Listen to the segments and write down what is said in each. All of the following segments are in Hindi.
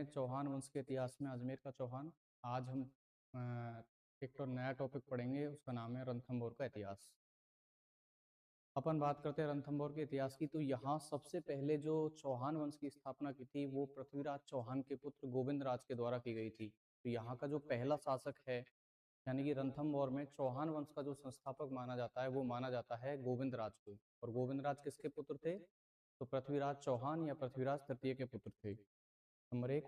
चौहान वंश के इतिहास में अजमेर का चौहान। आज हम एक तो नया टॉपिक पढ़ेंगे, उसका नाम है रणथंभौर का इतिहास। अपन बात करते हैं रणथंभौर के इतिहास की, तो यहाँ सबसे पहले जो चौहान वंश की स्थापना की थी वो पृथ्वीराज चौहान के पुत्र गोविंद राज के द्वारा की गई थी। तो यहाँ का जो पहला शासक है, यानी कि रणथंभौर में चौहान वंश का जो संस्थापक माना जाता है वो माना जाता है गोविंद राज को। और गोविंद राज किसके पुत्र थे? तो पृथ्वीराज चौहान या पृथ्वीराज तृतीय के पुत्र थे। नंबर एक,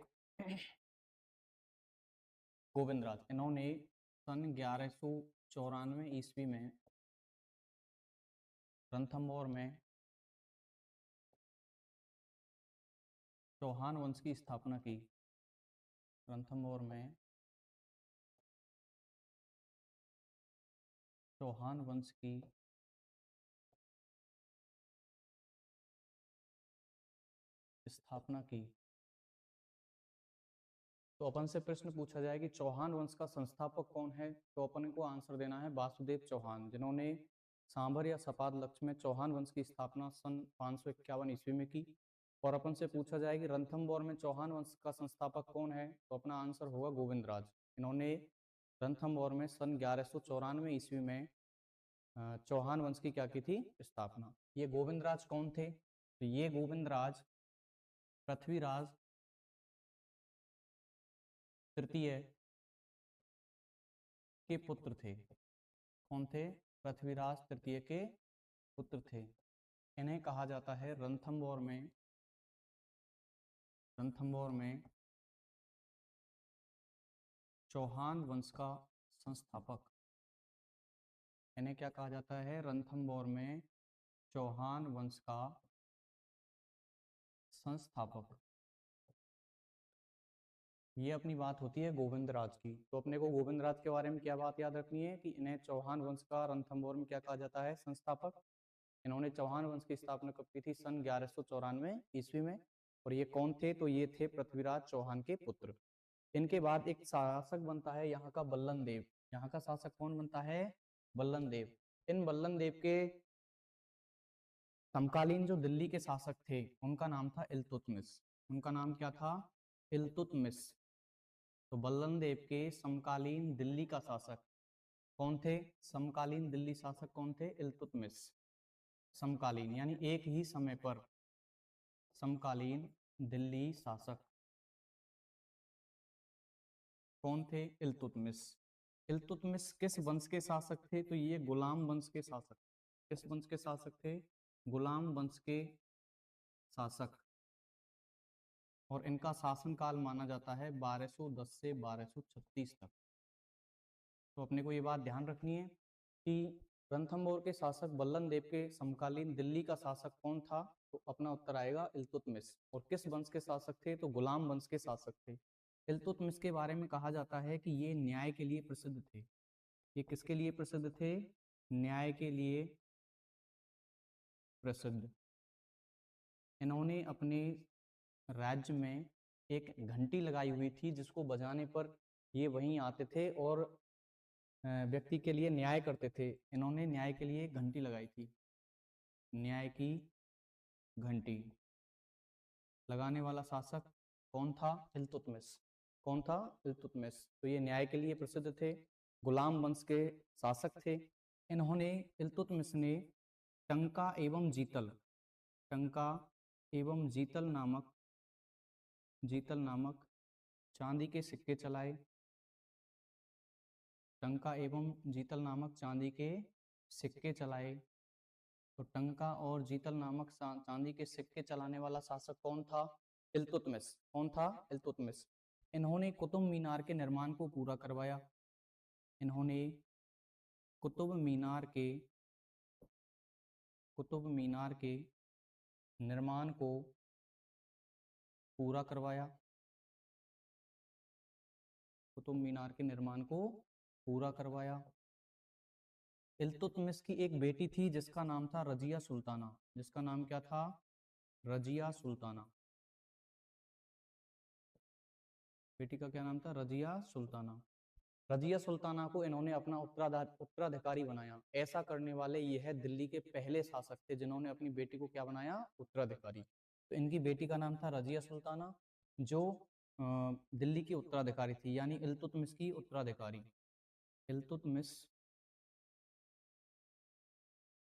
गोविंद राज। इन्होंने सन 1194 ईस्वी में रणथंभौर में चौहान वंश की स्थापना की। रणथंभौर में चौहान वंश की स्थापना की। तो अपन से प्रश्न पूछा जाए कि चौहान वंश का संस्थापक कौन है, तो अपन को आंसर देना है वासुदेव चौहान, जिन्होंने सांभर या सपाद लक्ष्य में चौहान वंश की स्थापना सन 551 ईस्वी में की। और अपन से पूछा जाए कि रणथंभौर में चौहान वंश का संस्थापक कौन है, तो अपना आंसर होगा गोविंद राज। इन्होंने रणथंभौर में सन 1194 ईस्वी में चौहान वंश की क्या की थी? स्थापना। ये गोविंद राज कौन थे? तो ये गोविंद राज पृथ्वीराज तृतीय के पुत्र थे। कौन थे? पृथ्वीराज तृतीय के पुत्र थे। इन्हें कहा जाता है रणथंभौर में चौहान वंश का संस्थापक। इन्हें क्या कहा जाता है? रणथंभौर में चौहान वंश का संस्थापक। ये अपनी बात होती है गोविंद राज की। तो अपने को गोविंद राज के बारे में क्या बात याद रखनी है कि इन्हें चौहान वंश का रणथंभौर में क्या कहा जाता है? संस्थापक। इन्होंने चौहान वंश की स्थापना कब की थी? सन 1194 ईस्वी में। और ये कौन थे? तो ये थे पृथ्वीराज चौहान के पुत्र। इनके बाद एक शासक बनता है यहाँ का बल्लन देव। यहाँ का शासक कौन बनता है? बल्लन देव। इन बल्लन देव के समकालीन जो दिल्ली के शासक थे उनका नाम था इल्तुतमिश। उनका नाम क्या था? इल्तुतमिश। तो बल्लन देव के समकालीन दिल्ली का शासक कौन थे? समकालीन दिल्ली शासक कौन थे? इल्तुतमिश। समकालीन यानी एक ही समय पर समकालीन दिल्ली शासक कौन थे? इल्तुतमिश। इल्तुतमिश किस वंश के शासक थे? तो ये गुलाम वंश के शासक। किस वंश के शासक थे? गुलाम वंश के शासक। और इनका शासनकाल माना जाता है 1210 से 1236 तक। तो अपने को ये बात ध्यान रखनी है कि रणथंभौर के शासक बल्लन देव के समकालीन दिल्ली का शासक कौन था? तो अपना उत्तर आएगा इल्तुतमिश। और किस वंश के शासक थे? तो गुलाम वंश के शासक थे। इल्तुतमिश के बारे में कहा जाता है कि ये न्याय के लिए प्रसिद्ध थे। ये किसके लिए प्रसिद्ध थे? न्याय के लिए प्रसिद्ध। इन्होंने अपने राज्य में एक घंटी लगाई हुई थी जिसको बजाने पर ये वहीं आते थे और व्यक्ति के लिए न्याय करते थे। इन्होंने न्याय के लिए घंटी लगाई थी। न्याय की घंटी लगाने वाला शासक कौन था? इल्तुतमिश। कौन था? इल्तुतमिश। तो ये न्याय के लिए प्रसिद्ध थे, गुलाम वंश के शासक थे। इन्होंने इल्तुतमिश ने टंका एवं जीतल नामक चांदी के सिक्के चलाए। टंका एवं जीतल नामक चांदी के सिक्के चलाए। तो टंका और जीतल नामक चांदी के सिक्के चलाने वाला शासक कौन था? इल्तुतमिश। कौन था? इल्तुतमिश। इन्होंने कुतुब मीनार के निर्माण को पूरा करवाया। इन्होंने कुतुब मीनार के निर्माण को पूरा करवाया। कुतुब मीनार के निर्माण को पूरा करवाया। इल्तुतमिश की एक बेटी थी जिसका नाम था रजिया सुल्ताना। जिसका नाम क्या था? रजिया सुल्ताना। बेटी का क्या नाम था? रजिया सुल्ताना। रजिया सुल्ताना को इन्होंने अपना उत्तराधिकारी बनाया। ऐसा करने वाले यह दिल्ली के पहले शासक थे जिन्होंने अपनी बेटी को क्या बनाया? उत्तराधिकारी। तो इनकी बेटी का नाम था रजिया सुल्ताना, जो दिल्ली की उत्तराधिकारी थी, यानी इल्तुतमिश की उत्तराधिकारी, इल्तुतमिश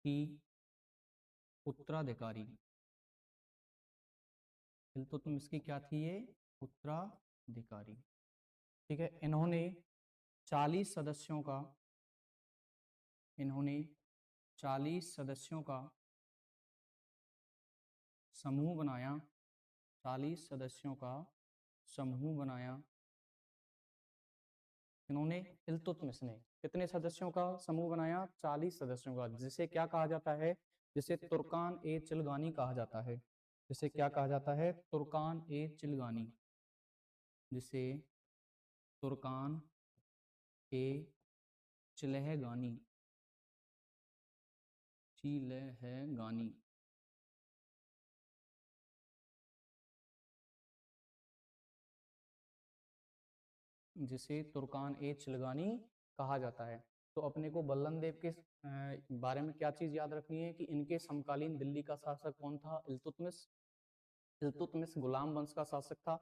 की उत्तराधिकारी, इल्तुतमिश की क्या थी ये, उत्तराधिकारी। ठीक है, इन्होंने 40 सदस्यों का, इन्होंने 40 सदस्यों का समूह बनाया, 40 सदस्यों का समूह बनाया। इन्होंने, इल्तुतमिश ने कितने सदस्यों का समूह बनाया, 40 सदस्यों का, जिसे क्या कहा जाता है, जिसे तुर्कान ए चिलगानी कहा जाता है, जिसे क्या कहा जाता है, तुर्कान ए चिलगानी, जिसे तुर्कान ए चिलहगानी, चिलहगानी, जिसे तुर्कान ए चिलगानी कहा जाता है। तो अपने को बल्लन देव के बारे में क्या चीज याद रखनी है कि इनके समकालीन दिल्ली का शासक कौन था, इल्तुतमिश। इल्तुतमिश गुलाम वंश का शासक था,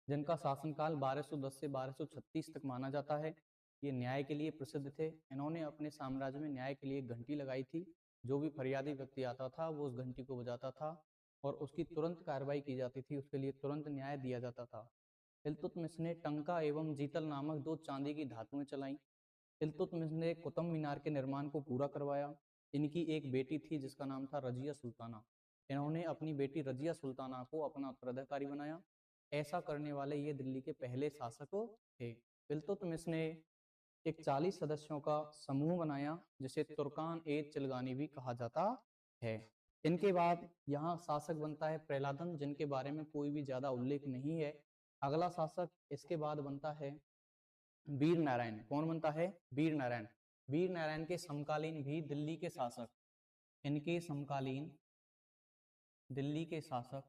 जिनका शासनकाल 1210 से 1236 तक माना जाता है। ये न्याय के लिए प्रसिद्ध थे। इन्होंने अपने साम्राज्य में न्याय के लिए एक घंटी लगाई थी। जो भी फरियादी व्यक्ति आता था वो उस घंटी को बजाता था और उसकी तुरंत कार्रवाई की जाती थी, उसके लिए तुरंत न्याय दिया जाता था। इल्तुतमिश ने टंका एवं जीतल नामक 2 चांदी की धातुएं चलाई। इल्तुतमिश ने कुतुब मीनार के निर्माण को पूरा करवाया। इनकी एक बेटी थी जिसका नाम था रजिया सुल्ताना। इन्होंने अपनी बेटी रजिया सुल्ताना को अपना उत्तराधिकारी बनाया। ऐसा करने वाले ये दिल्ली के पहले शासक थे। इल्तुतमिश ने एक 40 सदस्यों का समूह बनाया जिसे तुर्कान ए चिलगानी भी कहा जाता है। इनके बाद यहाँ शासक बनता है प्रहलादन, जिनके बारे में कोई भी ज्यादा उल्लेख नहीं है। अगला शासक इसके बाद बनता है वीर नारायण। कौन बनता है, वीर नारायण। वीर नारायण के समकालीन भी दिल्ली के शासक, इनके समकालीन दिल्ली के शासक,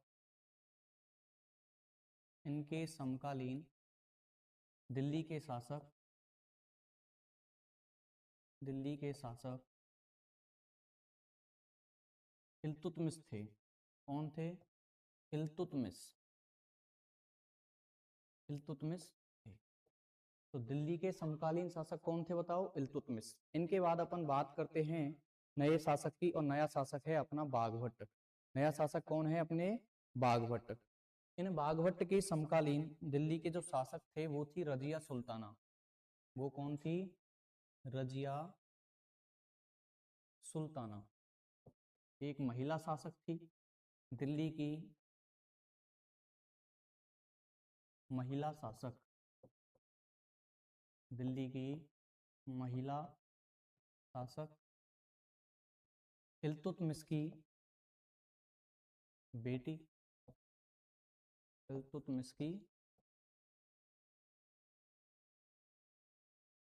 इनके समकालीन दिल्ली के शासक, दिल्ली के शासक इल्तुतमिश थे। कौन थे, इल्तुतमिश, इल्तुतमिश थे। तो दिल्ली के समकालीन शासक कौन थे बताओ, इल्तुतमिश। इनके बाद अपन बात करते हैं नए शासक की, और नया शासक है अपना बाघभट्ट। नया शासक कौन है अपने, बाघभट्ट। इन बाघभट्ट के समकालीन दिल्ली के जो शासक थे वो थी रजिया सुल्ताना। वो कौन थी, रजिया सुल्ताना, एक महिला शासक थी। दिल्ली की महिला शासक, दिल्ली की महिला शासक इल्तुतमिश की बेटी, इल्तुतमिश की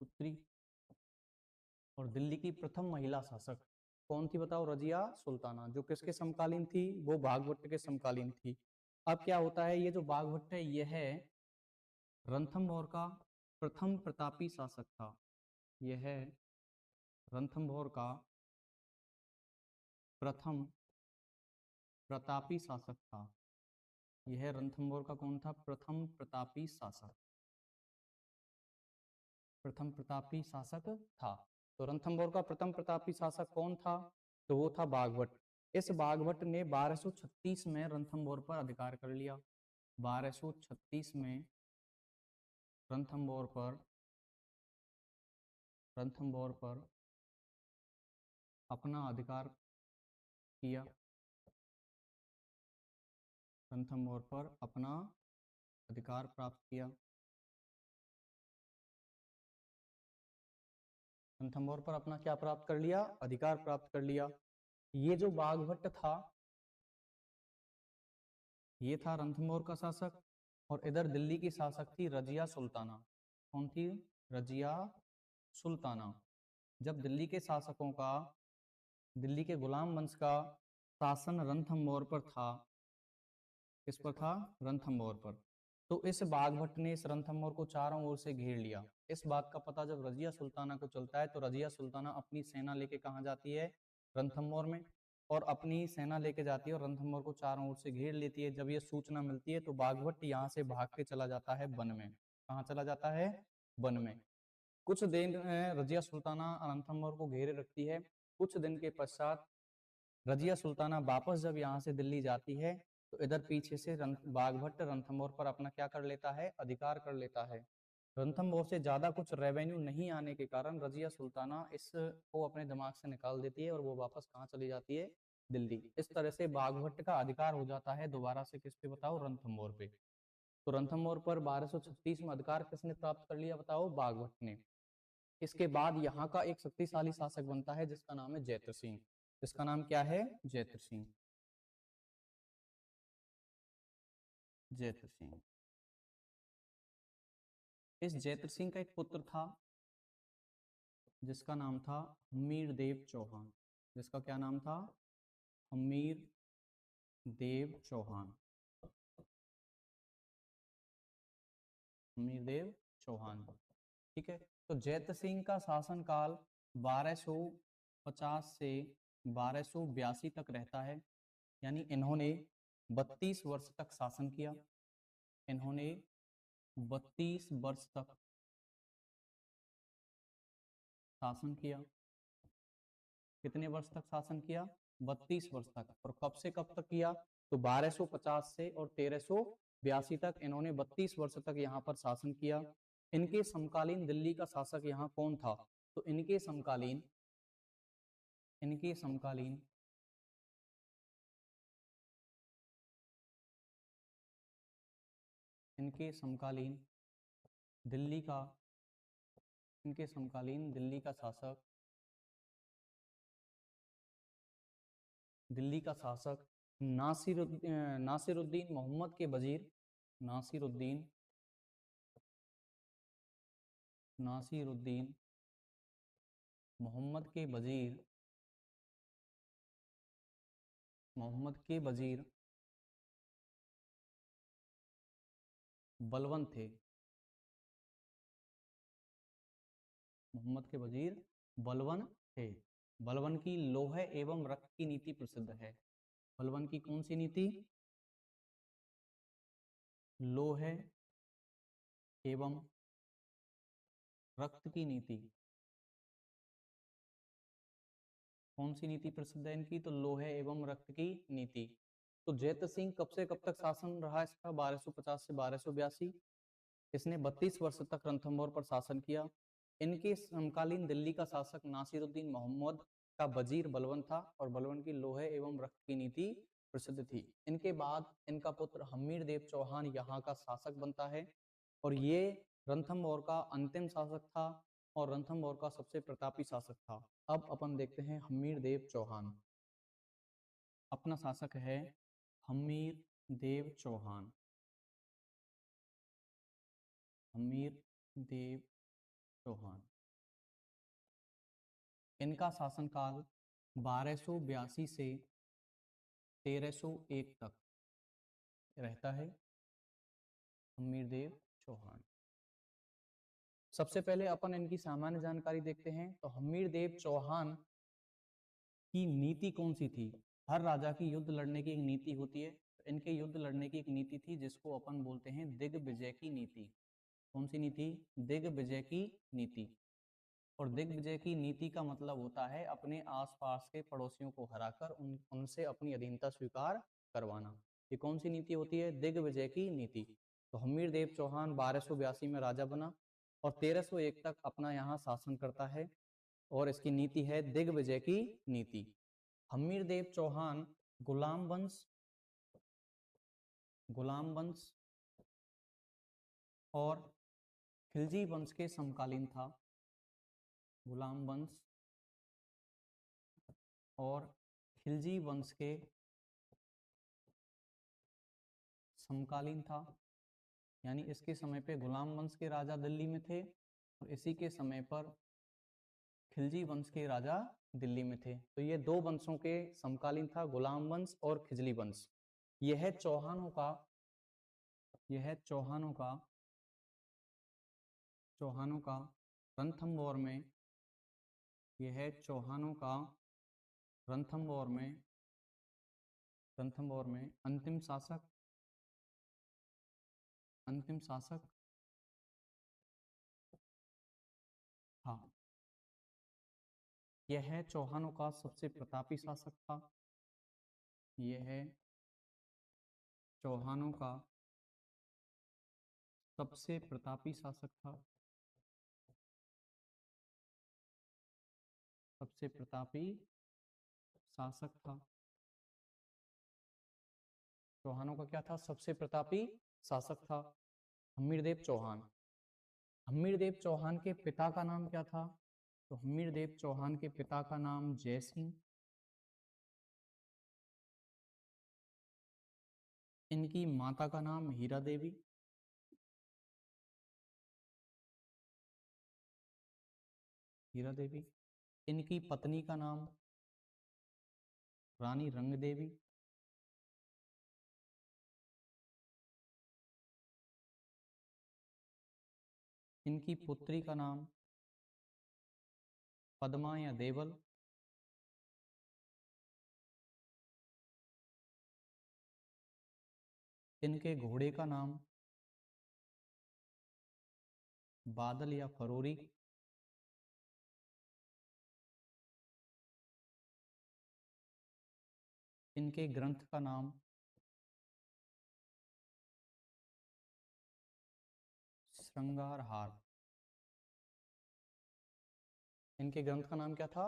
पुत्री, और दिल्ली की प्रथम महिला शासक कौन थी बताओ, रजिया सुल्ताना, जो किसके समकालीन थी, वो बाघभट्ट के समकालीन थी। अब क्या होता है, ये जो बाघभट्ट है यह है रणथंभौर का प्रथम प्रतापी शासक था। यह रणथंभौर का प्रथम प्रतापी शासक था। यह रणथंभौर का कौन था, प्रथम प्रतापी शासक, प्रथम प्रतापी शासक था। तो रणथंभौर का प्रथम प्रतापी शासक कौन था, तो वो था बाघभट्ट। इस बाघभट्ट ने 1236 में रणथंभौर पर अधिकार कर लिया। 1236 में रणथंभौर पर, रणथंभौर पर अपना अधिकार किया, रणथंभौर पर अपना अधिकार प्राप्त किया। रणथंभौर पर अपना क्या प्राप्त कर लिया, अधिकार प्राप्त कर लिया। ये जो बाघभट्ट था ये था रणथंभौर का शासक, और इधर दिल्ली की शासक थी रजिया सुल्ताना। कौन थी, रजिया सुल्ताना। जब दिल्ली के शासकों का, दिल्ली के गुलाम वंश का शासन रणथंभौर पर था, किस पर था, रणथंभौर पर, तो इस बाघभट्ट ने इस रणथंभौर को चारों ओर से घेर लिया। इस बात का पता जब रजिया सुल्ताना को चलता है तो रजिया सुल्ताना अपनी सेना लेके कहाँ जाती है, रणथंभौर में, और अपनी सेना लेके जाती है और रणथंभौर को चारों ओर से घेर लेती है। जब ये सूचना मिलती है तो बाघभट्ट यहाँ से भाग के चला जाता है वन में। कहाँ चला जाता है? वन में। कुछ दिन रजिया सुल्ताना रणथंभौर को घेरे रखती है। कुछ दिन के पश्चात रजिया सुल्ताना वापस जब यहाँ से दिल्ली जाती है तो इधर पीछे से बाघभट्ट रणथंभौर पर अपना क्या कर लेता है? अधिकार कर लेता है। रणथंभौर से ज्यादा कुछ रेवेन्यू नहीं आने के कारण रजिया सुल्ताना इसको अपने दिमाग से निकाल देती है और वो वापस कहाँ चली जाती है? दिल्ली। इस तरह से बाघभट्ट का अधिकार हो जाता है दोबारा से किस पे बताओ? रणथंभौर पे। तो रणथंभौर पर 1236 में अधिकार किसने प्राप्त कर लिया बताओ? बाघभट्ट ने। इसके बाद यहाँ का एक शक्तिशाली शासक बनता है जिसका नाम है जैत्र सिंह। इसका नाम क्या है? जैत्र सिंह। जैत्र सिंह। इस जैत्र सिंह का एक पुत्र था जिसका नाम था हम्मीर देव चौहान। जिसका क्या नाम था? हम्मीर देव चौहान। हम्मीर देव चौहान। ठीक है। तो जैत्र सिंह का शासनकाल 1250 से 1282 तक रहता है। यानी इन्होंने 32 वर्ष तक शासन किया। इन्होंने 32 वर्ष तक शासन किया। कितने वर्ष तक शासन किया? 32 वर्ष तक। और कब से कब तक किया? तो 1250 से और 1382 तक इन्होंने 32 वर्ष तक यहाँ पर शासन किया। इनके समकालीन दिल्ली का शासक यहाँ कौन था? तो इनके समकालीन इनके समकालीन दिल्ली का इनके समकालीन दिल्ली का शासक नासिरुद्दीन मोहम्मद के वजीर नासिरुद्दीन मोहम्मद के वजीर बलवन थे। मोहम्मद के वजीर बलवन थे। बलवन की लौह एवं रक्त की नीति प्रसिद्ध है। बलवन की कौन सी नीति? लौह एवं रक्त की नीति। कौन सी नीति प्रसिद्ध है इनकी? तो लौह एवं रक्त की नीति। तो जैत्र सिंह कब से कब तक शासन रहा इसका? 1250 से 1282। इसने 32 वर्ष तक रणथंभौर पर शासन किया। इनके समकालीन दिल्ली का शासक नासिरुद्दीन मोहम्मद का वजीर बलवन था और बलवन की लौह एवं रक्त की नीति प्रसिद्ध थी। इनके बाद इनका पुत्र हम्मीर देव चौहान यहाँ का शासक बनता है और ये रणथंभौर का अंतिम शासक था और रणथंभौर का सबसे प्रतापी शासक था। अब अपन देखते हैं हम्मीर देव चौहान। अपना शासक है हम्मीर देव चौहान। हम्मीर देव चौहान। इनका शासनकाल 1282 से 1301 तक रहता है। हम्मीर देव चौहान। सबसे पहले अपन इनकी सामान्य जानकारी देखते हैं। तो हम्मीर देव चौहान की नीति कौन सी थी? हर राजा की युद्ध लड़ने की एक नीति होती है। इनके युद्ध लड़ने की एक नीति थी जिसको अपन बोलते हैं दिग्विजय की नीति। कौन सी नीति? दिग्विजय की नीति। और दिग्विजय की नीति का मतलब होता है अपने आसपास के पड़ोसियों को हराकर उनसे अपनी अधीनता स्वीकार करवाना। ये कौन सी नीति होती है? दिग्विजय की नीति। तो हम्मीर देव चौहान 1282 में राजा बना और 1301 तक अपना यहाँ शासन करता है और इसकी नीति है दिग्विजय की नीति। हम्मीर देव चौहान गुलाम वंश और खिलजी वंश के समकालीन था। गुलाम वंश और खिलजी वंश के समकालीन था। यानी इसके समय पे गुलाम वंश के राजा दिल्ली में थे और इसी के समय पर खिलजी वंश के राजा दिल्ली में थे। तो ये दो वंशों के समकालीन था, गुलाम वंश और खिजली वंश। यह चौहानों का रणथंभौर में रणथंभौर में अंतिम शासक, अंतिम शासक, हाँ, यह चौहानों का सबसे प्रतापी शासक था। यह चौहानों का सबसे प्रतापी शासक था। सबसे प्रतापी शासक था। चौहानों का क्या था? सबसे प्रतापी शासक था हम्मीरदेव चौहान। हम्मीरदेव चौहान के पिता का नाम क्या था? तो हम्मीरदेव चौहान के पिता का नाम जय सिंह, इनकी माता का नाम हीरा देवी, हीरा देवी, इनकी पत्नी का नाम रानी रंग देवी, इनकी पुत्री का नाम पद्मा या देवल, इनके घोड़े का नाम बादल या फरोरी, इनके ग्रंथ का नाम श्रृंगार हार। इनके ग्रंथ का नाम क्या था?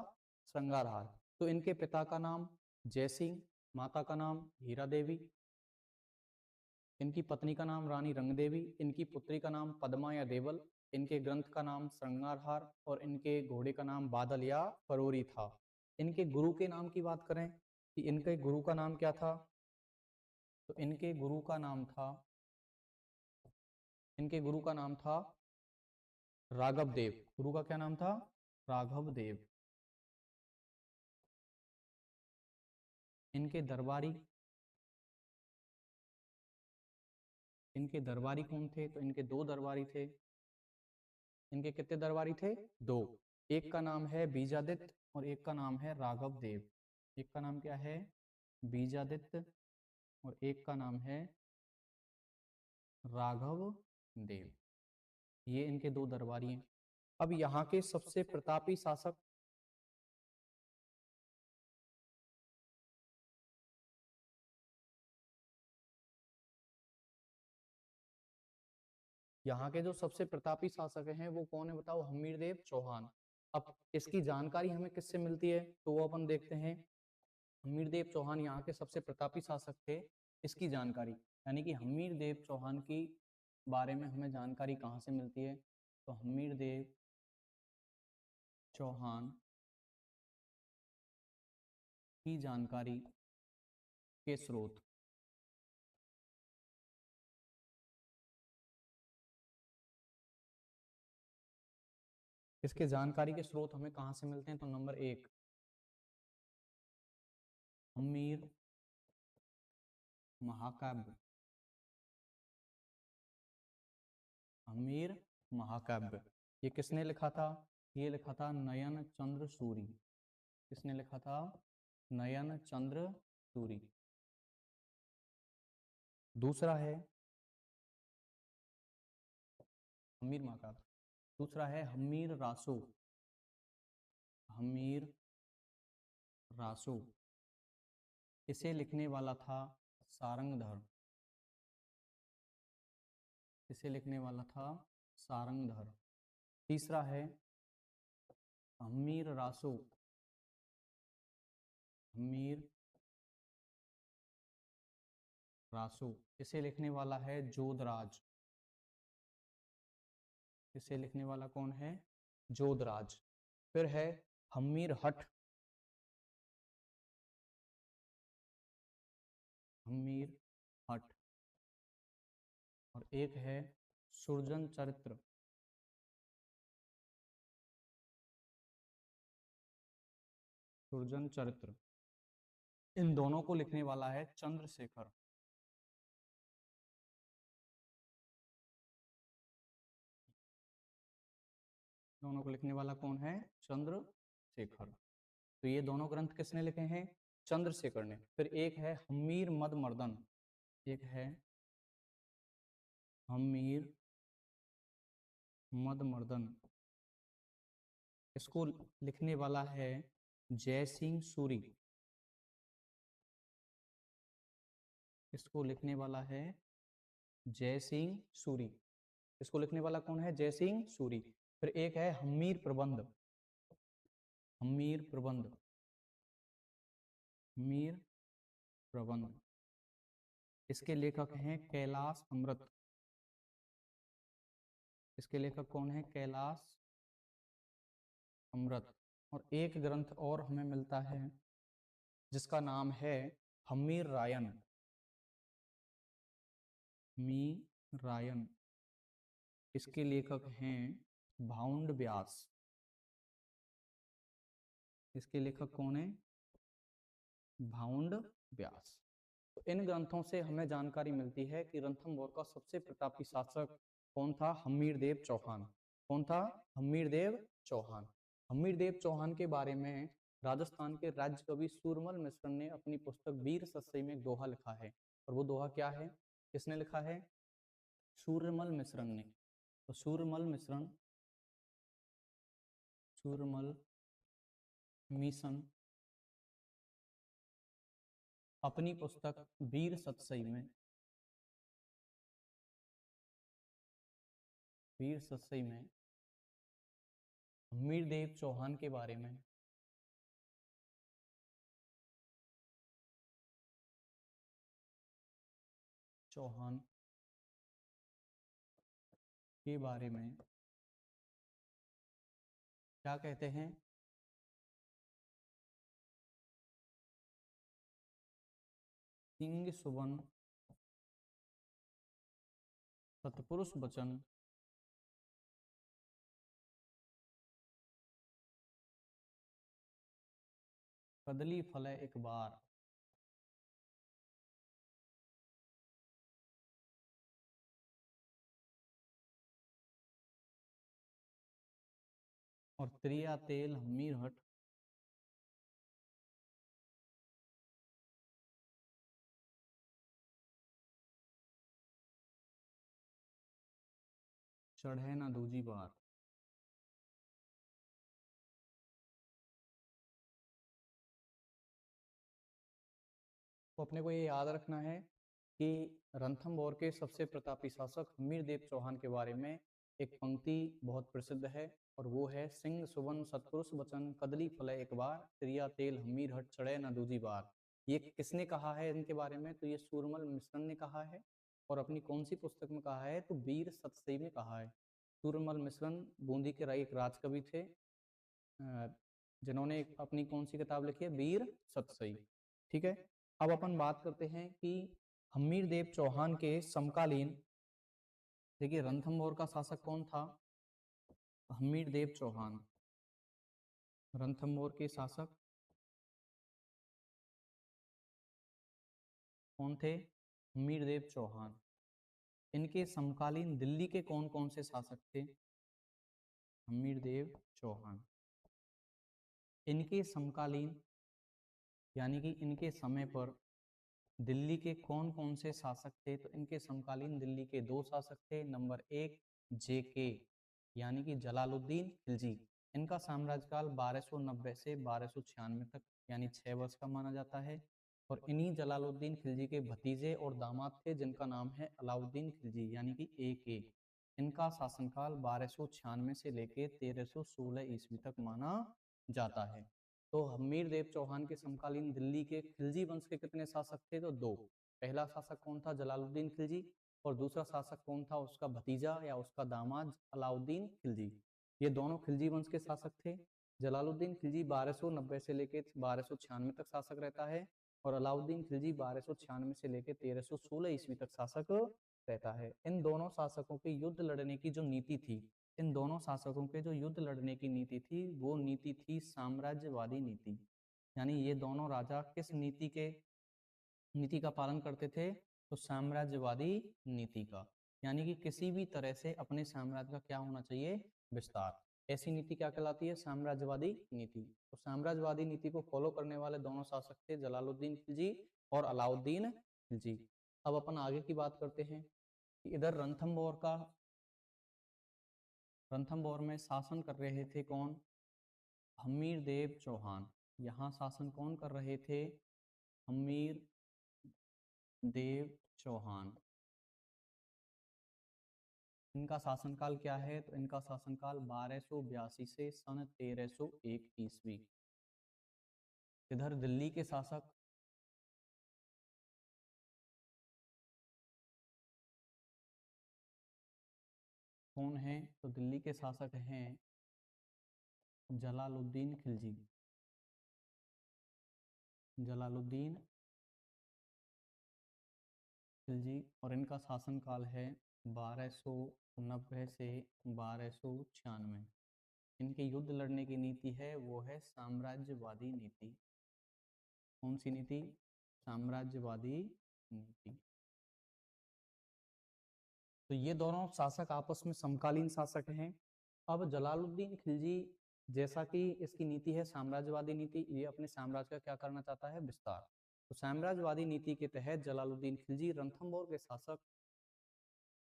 श्रृंगार हार। तो इनके पिता का नाम जय सिंह, माता का नाम हीरा देवी, इनकी पत्नी का नाम रानी रंगदेवी, इनकी पुत्री का नाम पद्मा या देवल, इनके ग्रंथ का नाम श्रृंगारहार और इनके घोड़े का नाम बादल या फरोरी था। इनके गुरु के नाम की बात करें कि इनके गुरु का नाम क्या था? तो इनके गुरु का नाम था, इनके गुरु का नाम था राघव देव। गुरु का क्या नाम था? राघव देव। इनके दरबारी, इनके दरबारी कौन थे? तो इनके दो दरबारी थे। इनके कितने दरबारी थे? दो। एक का नाम है बीजादित्य और एक का नाम है राघव देव। एक का नाम क्या है? बीजादित्य और एक का नाम है राघव देव। ये इनके दो दरबारी हैं। अब यहाँ के सबसे प्रतापी शासक, यहाँ के जो सबसे प्रतापी शासक हैं वो कौन है बताओ? हम्मीरदेव चौहान। अब इसकी जानकारी हमें किससे मिलती है? तो वो अपन देखते हैं। हम्मीरदेव चौहान यहाँ के सबसे प्रतापी शासक थे, इसकी जानकारी, यानी कि हम्मीरदेव चौहान की बारे में हमें जानकारी कहाँ से मिलती है? तो हम्मीरदेव चौहान की जानकारी के स्रोत, इसके जानकारी के स्रोत हमें कहाँ से मिलते हैं? तो नंबर एक, हम्मीर महाकाव्य। हम्मीर महाकाव्य ये किसने लिखा था? ये लिखा था नयन चंद्र सूरी। किसने लिखा था? नयन चंद्र सूरी। दूसरा है हम्मीर महाकाव्य। दूसरा है हम्मीर रासो। हम्मीर रासो, इसे लिखने वाला था सारंगधर। इसे लिखने वाला था सारंगधर। तीसरा है हम्मीर रासो, हम्मीर रासो, इसे लिखने वाला है जोधराज। इसे लिखने वाला कौन है? जोधराज। फिर है हम्मीर हठ। हम्मीर हठ। और एक है सुरजन चरित्र। सुरजन चरित्र, इन दोनों को लिखने वाला है चंद्रशेखर। दोनों को लिखने वाला कौन है? चंद्रशेखर। तो ये दोनों ग्रंथ किसने लिखे हैं? चंद्रशेखर ने। फिर एक है हमीर मद मर्दन, एक है हमीर मद मर्दन, इसको लिखने वाला है जय सिंह सूरी, इसको लिखने वाला है जय सिंह सूरी, इसको लिखने वाला कौन है? जय सिंह सूरी। फिर एक है हमीर प्रबंध, हमीर प्रबंध, हमीर प्रबंध, इसके लेखक हैं कैलाश अमृत, इसके लेखक कौन है? कैलाश अमृत। और एक ग्रंथ और हमें मिलता है जिसका नाम है हमीर रायन, हमीर रायन, इसके लेखक हैं भाउंड व्यास, इसके लेखक कौन है? भाउंड व्यास। तो इन ग्रंथों से हमें जानकारी मिलती है कि रणथंभौर का सबसे प्रतापी शासक कौन था? हमीरदेव चौहान। कौन था? हमीरदेव चौहान। हमीरदेव चौहान के बारे में राजस्थान के राज्य कवि सूरमल मिश्र ने अपनी पुस्तक वीर सत्सई में एक दोहा लिखा है। और वो दोहा क्या है? किसने लिखा है? सूरमल मिश्रन ने। तो सूरमल मिश्रन, सूरमल मिशन अपनी पुस्तक वीर सत्सई में, वीर सत्सई में हमीरदेव चौहान के बारे में चौहान के बारे में क्या कहते हैं? सिंह सुवन सतपुरुष बचन कदली फलय एक बार, और त्रिया तेल हमीर हट चढ़े ना दूजी बार। तो अपने को ये याद रखना है कि रणथंभौर के सबसे प्रतापी शासक हमीरदेव चौहान के बारे में एक पंक्ति बहुत प्रसिद्ध है, और वो है सिंह सुवन सतपुरुष बचन कदली फलय एक बार, त्रिया तेल हमीर हट चढ़े ना दूजी बार। ये किसने कहा है इनके बारे में? तो ये सूरमल मिश्रन ने कहा है। और अपनी कौन सी पुस्तक में कहा है? तो वीर सतसई में कहा है। सूरमल मिश्रन बूंदी के एक राजकवि थे, जिन्होंने अपनी कौन सी किताब लिखी है? वीर सतसई। ठीक है। अब अपन बात करते हैं कि हमीरदेव चौहान के समकालीन, देखिए रणथंभौर का शासक कौन था? हमीरदेव चौहान। रणथंभौर के शासक कौन थे? हमीरदेव चौहान। इनके समकालीन दिल्ली के कौन कौन से शासक थे? हमीरदेव चौहान। इनके समकालीन यानी कि इनके समय पर दिल्ली के कौन कौन से शासक थे? तो इनके समकालीन दिल्ली के दो शासक थे। नंबर एक जेके यानी कि जलालुद्दीन खिलजी। इनका साम्राज्यकाल 1290 से 1296 तक यानी 6 वर्ष का माना जाता है। और इन्हीं जलालुद्दीन खिलजी के भतीजे और दामाद थे जिनका नाम है अलाउद्दीन खिलजी यानी कि AK। इनका शासनकाल 1296 से लेकर 1316 ईस्वी तक माना जाता है। तो हमीरदेव चौहान के समकालीन दिल्ली के खिलजी वंश के कितने शासक थे? तो दो। पहला शासक कौन था? जलालुद्दीन खिलजी। और दूसरा शासक कौन था? उसका भतीजा या उसका दामाद अलाउद्दीन खिलजी। ये दोनों खिलजी वंश के शासक थे। जलालुद्दीन खिलजी 1290 से लेकर 1296 तक शासक रहता है, और अलाउद्दीन खिलजी 1296 से लेकर 1316 ईस्वी तक शासक रहता है। इन दोनों शासकों की युद्ध लड़ने की जो नीति थी, इन दोनों शासकों के जो युद्ध लड़ने की नीति थी, वो नीति थी साम्राज्यवादी नीति। यानी ये दोनों राजा किस नीति का पालन करते थे? तो साम्राज्यवादी नीति का। यानी कि किसी भी तरह से अपने साम्राज्य का क्या होना चाहिए? विस्तार। ऐसी नीति क्या कहलाती है? साम्राज्यवादी नीति। तो साम्राज्यवादी नीति को फॉलो करने वाले दोनों शासक थे जलालुद्दीन खिलजी और अलाउद्दीन खिलजी। अब अपन आगे की बात करते हैं कि इधर रणथंभौर में शासन कर रहे थे कौन? हम्मीर देव चौहान। यहाँ शासन कौन कर रहे थे? हम्मीर देव चौहान। इनका शासनकाल क्या है? तो इनका शासनकाल 1282 से सन 1301 ईस्वी। इधर दिल्ली के शासक कौन हैं? तो दिल्ली के शासक हैं जलालुद्दीन खिलजी। जलालुद्दीन खिलजी, और इनका शासनकाल है 1290 से 1296। इनके युद्ध लड़ने की नीति है वो है साम्राज्यवादी नीति। कौन सी नीति? साम्राज्यवादी नीति। तो ये दोनों शासक आपस में समकालीन शासक हैं। अब जलालुद्दीन खिलजी, जैसा कि इसकी नीति है साम्राज्यवादी नीति, ये अपने साम्राज्य का क्या करना चाहता है? विस्तार। तो साम्राज्यवादी नीति के तहत जलालुद्दीन खिलजी रणथंभौर के शासक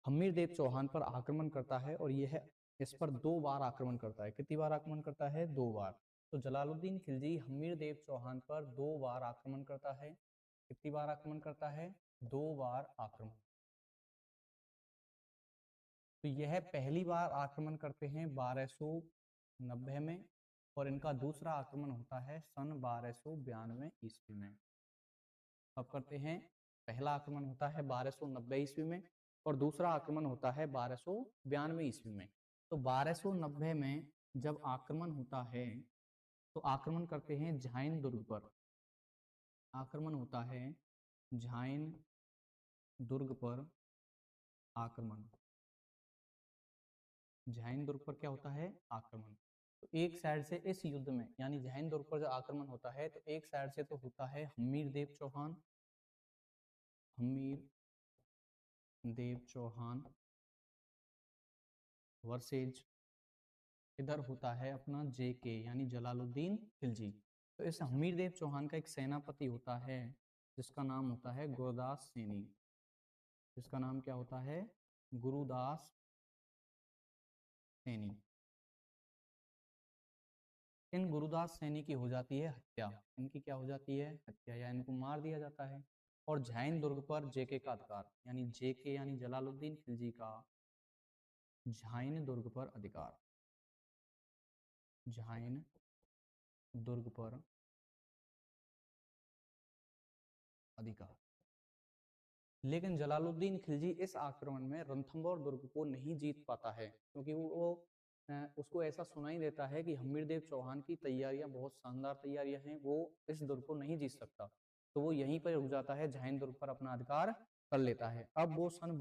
हम्मीर देव चौहान पर आक्रमण करता है, और यह इस पर 2 बार आक्रमण करता है। कितनी बार आक्रमण करता है? 2 बार। तो जलालुद्दीन खिलजी हम्मीर देव चौहान पर 2 बार आक्रमण करता है। कितनी बार आक्रमण करता है? 2 बार आक्रमण। तो यह पहली बार आक्रमण करते हैं 1290 में, और इनका दूसरा आक्रमण होता है सन 1292 ईस्वी में। अब करते हैं, पहला आक्रमण होता है 1290 ईस्वी में और दूसरा आक्रमण होता है 1292 ईस्वी में। तो 1290 में जब आक्रमण होता है तो आक्रमण करते हैं झाइन दुर्ग पर। आक्रमण होता है झाइन दुर्ग पर। आक्रमण झाइन दुर्ग पर क्या होता है? आक्रमण। तो एक साइड से इस युद्ध में, यानी झाइन दुर्ग पर जब आक्रमण होता है तो एक साइड से तो होता है हम्मीर देव चौहान, हम्मीर देव चौहान वर्सेज, इधर होता है अपना जेके यानी जलालुद्दीन खिलजी। तो इस हम्मीर देव चौहान का एक सेनापति होता है जिसका नाम होता है गुरुदास सैनी। जिसका नाम क्या होता है? गुरुदास सैनी। इन गुरुदास सैनी की हो जाती है हत्या। इनकी क्या हो जाती है? हत्या, या इनको मार दिया जाता है। और झाइन दुर्ग पर जेके का अधिकार, यानी जेके यानी जलालुद्दीन खिलजी का झाइन दुर्ग पर अधिकार। झाइन दुर्ग पर अधिकार। लेकिन जलालुद्दीन खिलजी इस आक्रमण में रणथंभौर दुर्ग को नहीं जीत पाता है, क्योंकि उसको ऐसा सुनाई देता है कि हम्मीर देव चौहान की तैयारियां बहुत शानदार तैयारियां हैं, वो इस दुर्ग को नहीं जीत सकता। तो वो यहीं पर रुक जाता है, झाइन दुर्ग पर अपना अधिकार कर लेता है। अब वो सन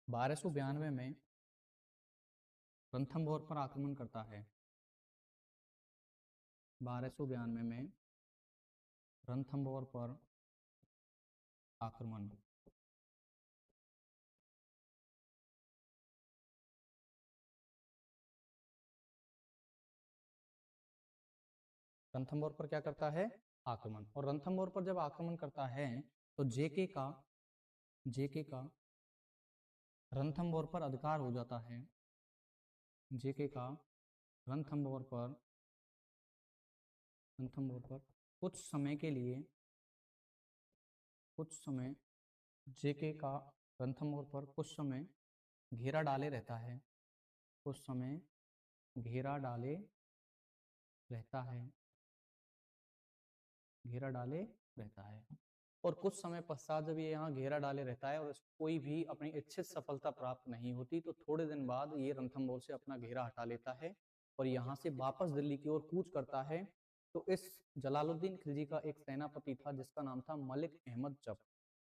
1292 में रणथंभौर पर आक्रमण करता है। 1292 में रणथंभौर पर आक्रमण। रणथंभौर पर क्या करता है? आक्रमण। और रणथंभौर पर जब आक्रमण करता है तो जेके का रणथंभौर पर अधिकार हो जाता है। जेके का रणथंभौर पर कुछ समय जेके का रणथंभौर पर कुछ समय घेरा डाले रहता है। कुछ समय घेरा डाले रहता है। घेरा डाले रहता है। और कुछ समय पश्चात जब ये यहाँ घेरा डाले रहता है और कोई भी अपनी इच्छित सफलता प्राप्त नहीं होती, तो थोड़े दिन बाद ये रणथंभौर से अपना घेरा हटा लेता है और यहाँ से वापस दिल्ली की ओर कूच करता है। तो इस जलालुद्दीन खिलजी का एक सेनापति था जिसका नाम था मलिक अहमद चप।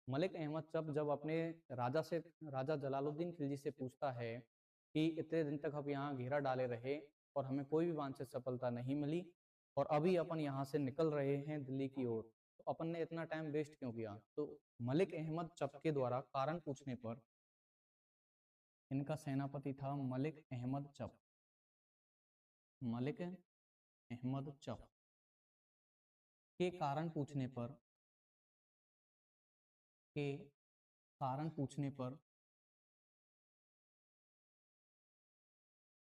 मलिक अहमद चप जब अपने राजा जलालुद्दीन खिलजी से पूछता है कि इतने दिन तक हम यहाँ घेरा डाले रहे और हमें कोई भी वांछित सफलता नहीं मिली, और अभी अपन यहाँ से निकल रहे हैं दिल्ली की ओर, तो अपन ने इतना टाइम वेस्ट क्यों किया? तो मलिक अहमद चप के द्वारा कारण पूछने पर इनका सेनापति था मलिक अहमद चप। मलिक अहमद चप के कारण पूछने पर के कारण पूछने पर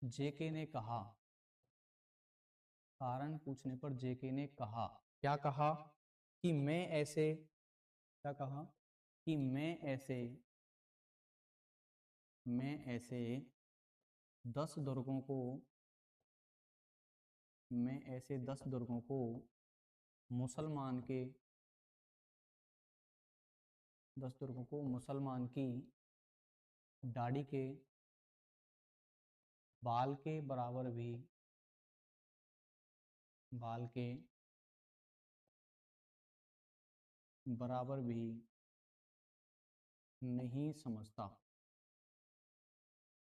जेके ने कहा, कारण पूछने पर जेके ने कहा, क्या कहा कि मैं ऐसे, क्या कहा कि मैं ऐसे 10 दुर्गों को, मैं ऐसे 10 दुर्गों को मुसलमान के 10 दुर्गों को मुसलमान की दाढ़ी के बाल के बराबर भी, बाल के बराबर भी नहीं समझता,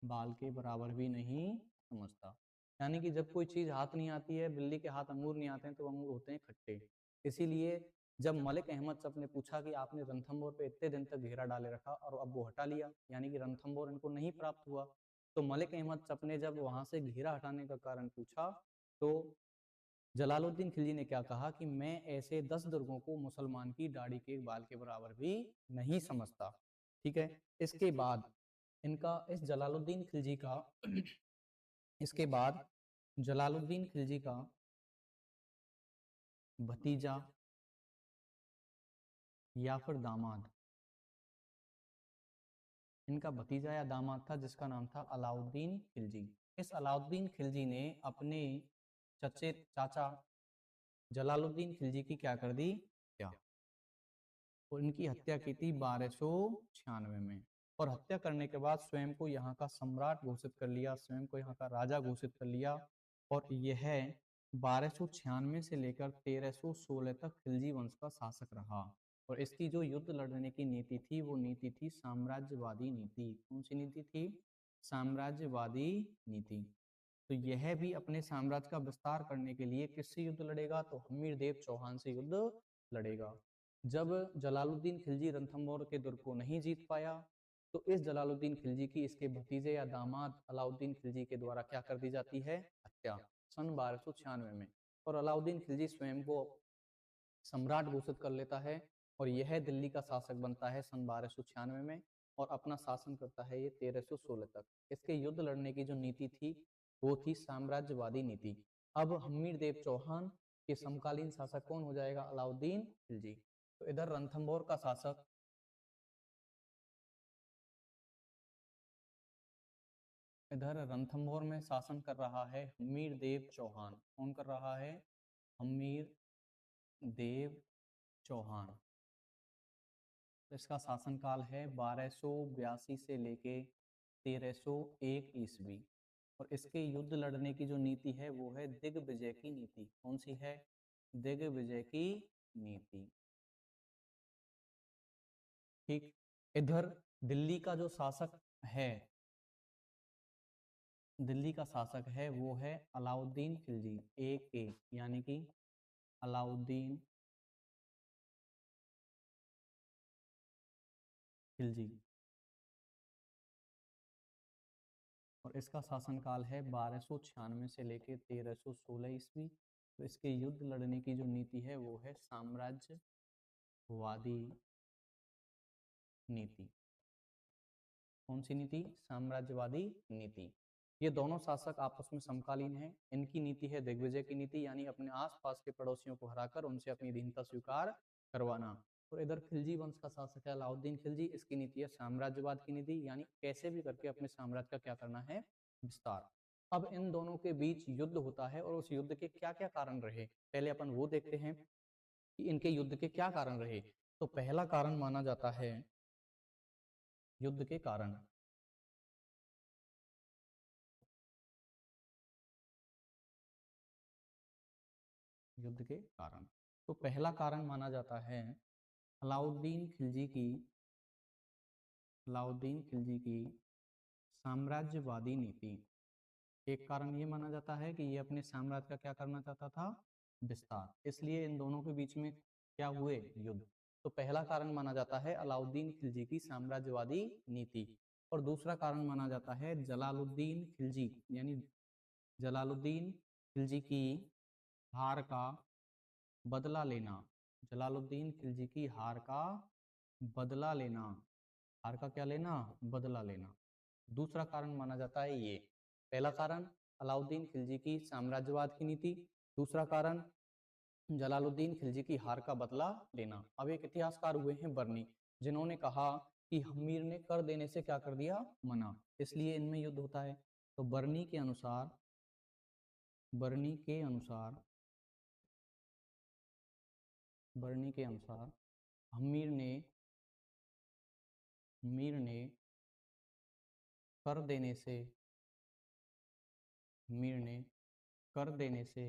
बाल के बराबर भी नहीं समझता। यानी कि जब कोई चीज हाथ नहीं आती है, बिल्ली के हाथ अंगूर नहीं आते हैं, तो अंगूर होते हैं खट्टे। इसीलिए जब मलिक अहमद चप ने पूछा कि आपने रणथंभौर पे इतने दिन तक घेरा डाले रखा और अब वो हटा लिया, यानी कि रणथंभौर इनको नहीं प्राप्त हुआ, तो मलिक अहमद चप ने जब वहां से घेरा हटाने का कारण पूछा, तो जलालुद्दीन खिलजी ने क्या कहा कि मैं ऐसे 10 दुर्गों को मुसलमान की दाढ़ी के बाल के बराबर भी नहीं समझता। ठीक है। इसके बाद इनका, इस जलालुद्दीन खिलजी का इसके बाद जलालुद्दीन खिलजी का भतीजा या फिर दामाद, इनका भतीजा या दामाद था जिसका नाम था अलाउद्दीन खिलजी। इस अलाउद्दीन खिलजी ने अपने चचे चाचा जलालुद्दीन खिलजी की क्या कर दी, क्या, और इनकी हत्या की थी 1296 में। और हत्या करने के बाद स्वयं को यहाँ का सम्राट घोषित कर लिया, स्वयं को यहाँ का राजा घोषित कर लिया। और यह 1296 से लेकर 1316 तक खिलजी वंश का शासक रहा। और इसकी जो युद्ध लड़ने की नीति थी, वो नीति थी साम्राज्यवादी नीति। कौन सी नीति थी? साम्राज्यवादी नीति। तो यह भी अपने साम्राज्य का विस्तार करने के लिए किससे युद्ध लड़ेगा? तो हम्मीर देव चौहान से युद्ध लड़ेगा। जब जलालुद्दीन खिलजी रणथंभौर के दुर्ग को नहीं जीत पाया, तो इस जलालुद्दीन खिलजी की इसके भतीजे या दामाद अलाउद्दीन खिलजी के द्वारा क्या कर दी जाती है? हत्या, सन 1296 में। और अलाउद्दीन खिलजी स्वयं को सम्राट घोषित कर लेता है और यह दिल्ली का शासक बनता है सन 1296 में, और अपना शासन करता है ये 1316 तक। इसके युद्ध लड़ने की जो नीति थी, वो थी साम्राज्यवादी नीति। अब हम्मीर देव चौहान के समकालीन शासक कौन हो जाएगा? अलाउद्दीन खिलजी। तो इधर रणथंभौर का शासक, इधर रणथंभौर में शासन कर रहा है हम्मीर देव चौहान। कौन कर रहा है? हम्मीर देव चौहान। इसका शासनकाल है 1282 से लेके 1301 ईस्वी। और इसके युद्ध लड़ने की जो नीति है, वो है दिग्विजय की नीति। कौन सी है? दिग्विजय की नीति। ठीक। इधर दिल्ली का जो शासक है, दिल्ली का शासक है वो है अलाउद्दीन खिलजी, AK, यानी कि अलाउद्दीन खिलजी। और इसका शासनकाल है 1296 से लेकर 1316 ईस्वी। तो इसके युद्ध लड़ने की जो नीति है, वो है साम्राज्यवादी नीति। कौन सी नीति? साम्राज्यवादी नीति। ये दोनों शासक आपस में समकालीन हैं। इनकी नीति है दिग्विजय की नीति, यानी अपने आसपास के पड़ोसियों को हराकर उनसे अपनी अधीनता स्वीकार करवाना। और इधर खिलजी वंश का शासक है अलाउद्दीन खिलजी। इसकी नीति है साम्राज्यवाद की नीति, यानी कैसे भी करके अपने साम्राज्य का क्या करना है? विस्तार। अब इन दोनों के बीच युद्ध होता है, और उस युद्ध के क्या क्या कारण रहे, पहले अपन वो देखते हैं कि इनके युद्ध के क्या कारण रहे। तो पहला कारण माना जाता है युद्ध के कारण, युद्ध के कारण। तो पहला कारण माना जाता है अलाउद्दीन खिलजी की, अलाउद्दीन खिलजी की साम्राज्यवादी नीति। एक कारण ये माना जाता है कि ये अपने साम्राज्य का क्या करना चाहता था? विस्तार। इसलिए इन दोनों के बीच में क्या हुए? युद्ध। तो पहला कारण माना जाता है अलाउद्दीन खिलजी की साम्राज्यवादी नीति। और दूसरा कारण माना जाता है जलालुद्दीन खिलजी, यानी जलालुद्दीन खिलजी की हार का बदला लेना। जलालुद्दीन खिलजी की हार का बदला लेना। हार का क्या लेना? बदला लेना। दूसरा कारण माना जाता है ये। पहला कारण अलाउद्दीन खिलजी की साम्राज्यवाद की नीति। दूसरा कारण जलालुद्दीन खिलजी की हार का बदला लेना। अब एक इतिहासकार हुए हैं बर्नी, जिन्होंने कहा कि हम्मीर ने कर देने से क्या कर दिया? मना, इसलिए इनमें युद्ध होता है। तो बर्नी के अनुसार, बर्नी के अनुसार, बर्नी के अनुसार हम्मीर ने, हम्मीर ने कर देने से, हम्मीर ने कर देने से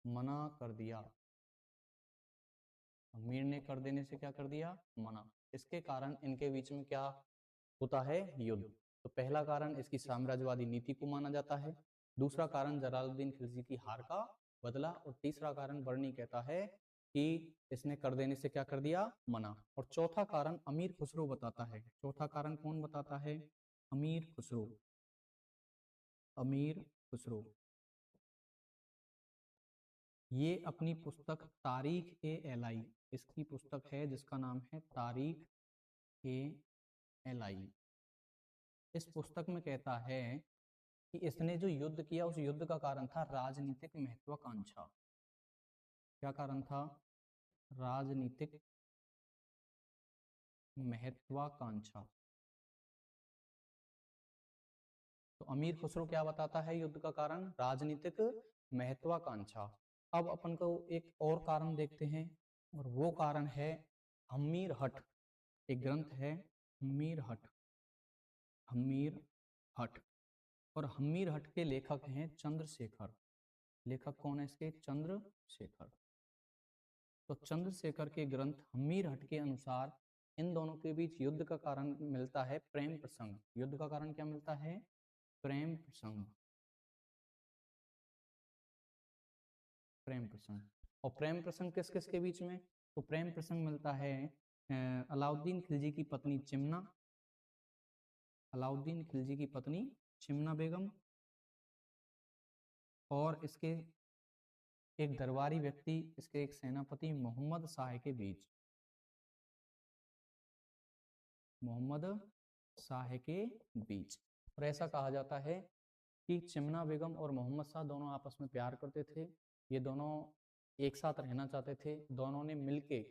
मना कर दिया। अमीर ने कर देने से क्या कर दिया? मना। इसके कारण इनके बीच में क्या होता है? युद्ध। तो पहला कारण इसकी साम्राज्यवादी नीति को माना जाता है, दूसरा कारण जलालुद्दीन खिलजी की हार का बदला, और तीसरा कारण बर्नी कहता है कि इसने कर देने से क्या कर दिया? मना। और चौथा कारण अमीर खुसरो बताता है। चौथा कारण कौन बताता है? अमीर खुसरो। अमीर खुसरो ये अपनी पुस्तक तारीख ए एलाई, इसकी पुस्तक है जिसका नाम है तारीख ए एलाई, इस पुस्तक में कहता है कि इसने जो युद्ध किया उस युद्ध का कारण था राजनीतिक महत्वाकांक्षा। क्या कारण था? राजनीतिक महत्वाकांक्षा। तो अमीर खुसरो क्या बताता है युद्ध का कारण? राजनीतिक महत्वाकांक्षा। अब अपन को एक और कारण देखते हैं, और वो कारण है हम्मीर हट। एक ग्रंथ है हम्मीर हट, हम्मीर हट, और हम्मीर हट के लेखक हैं चंद्रशेखर। लेखक कौन है इसके? चंद्रशेखर। तो चंद्रशेखर के ग्रंथ हम्मीर हट के अनुसार इन दोनों के बीच युद्ध का कारण मिलता है प्रेम प्रसंग। युद्ध का कारण क्या मिलता है? प्रेम प्रसंग। प्रेम प्रसंग। और प्रेम प्रसंग किस किस के बीच में? तो प्रेम प्रसंग मिलता है अलाउद्दीन खिलजी की पत्नी चिमना, अलाउद्दीन खिलजी की पत्नी चिमना बेगम, और इसके एक दरबारी व्यक्ति, इसके एक सेनापति मोहम्मद शाह के बीच, मोहम्मद शाह के बीच। और ऐसा कहा जाता है कि चिमना बेगम और मोहम्मद शाह दोनों आपस में प्यार करते थे, ये दोनों एक साथ रहना चाहते थे, दोनों ने मिलके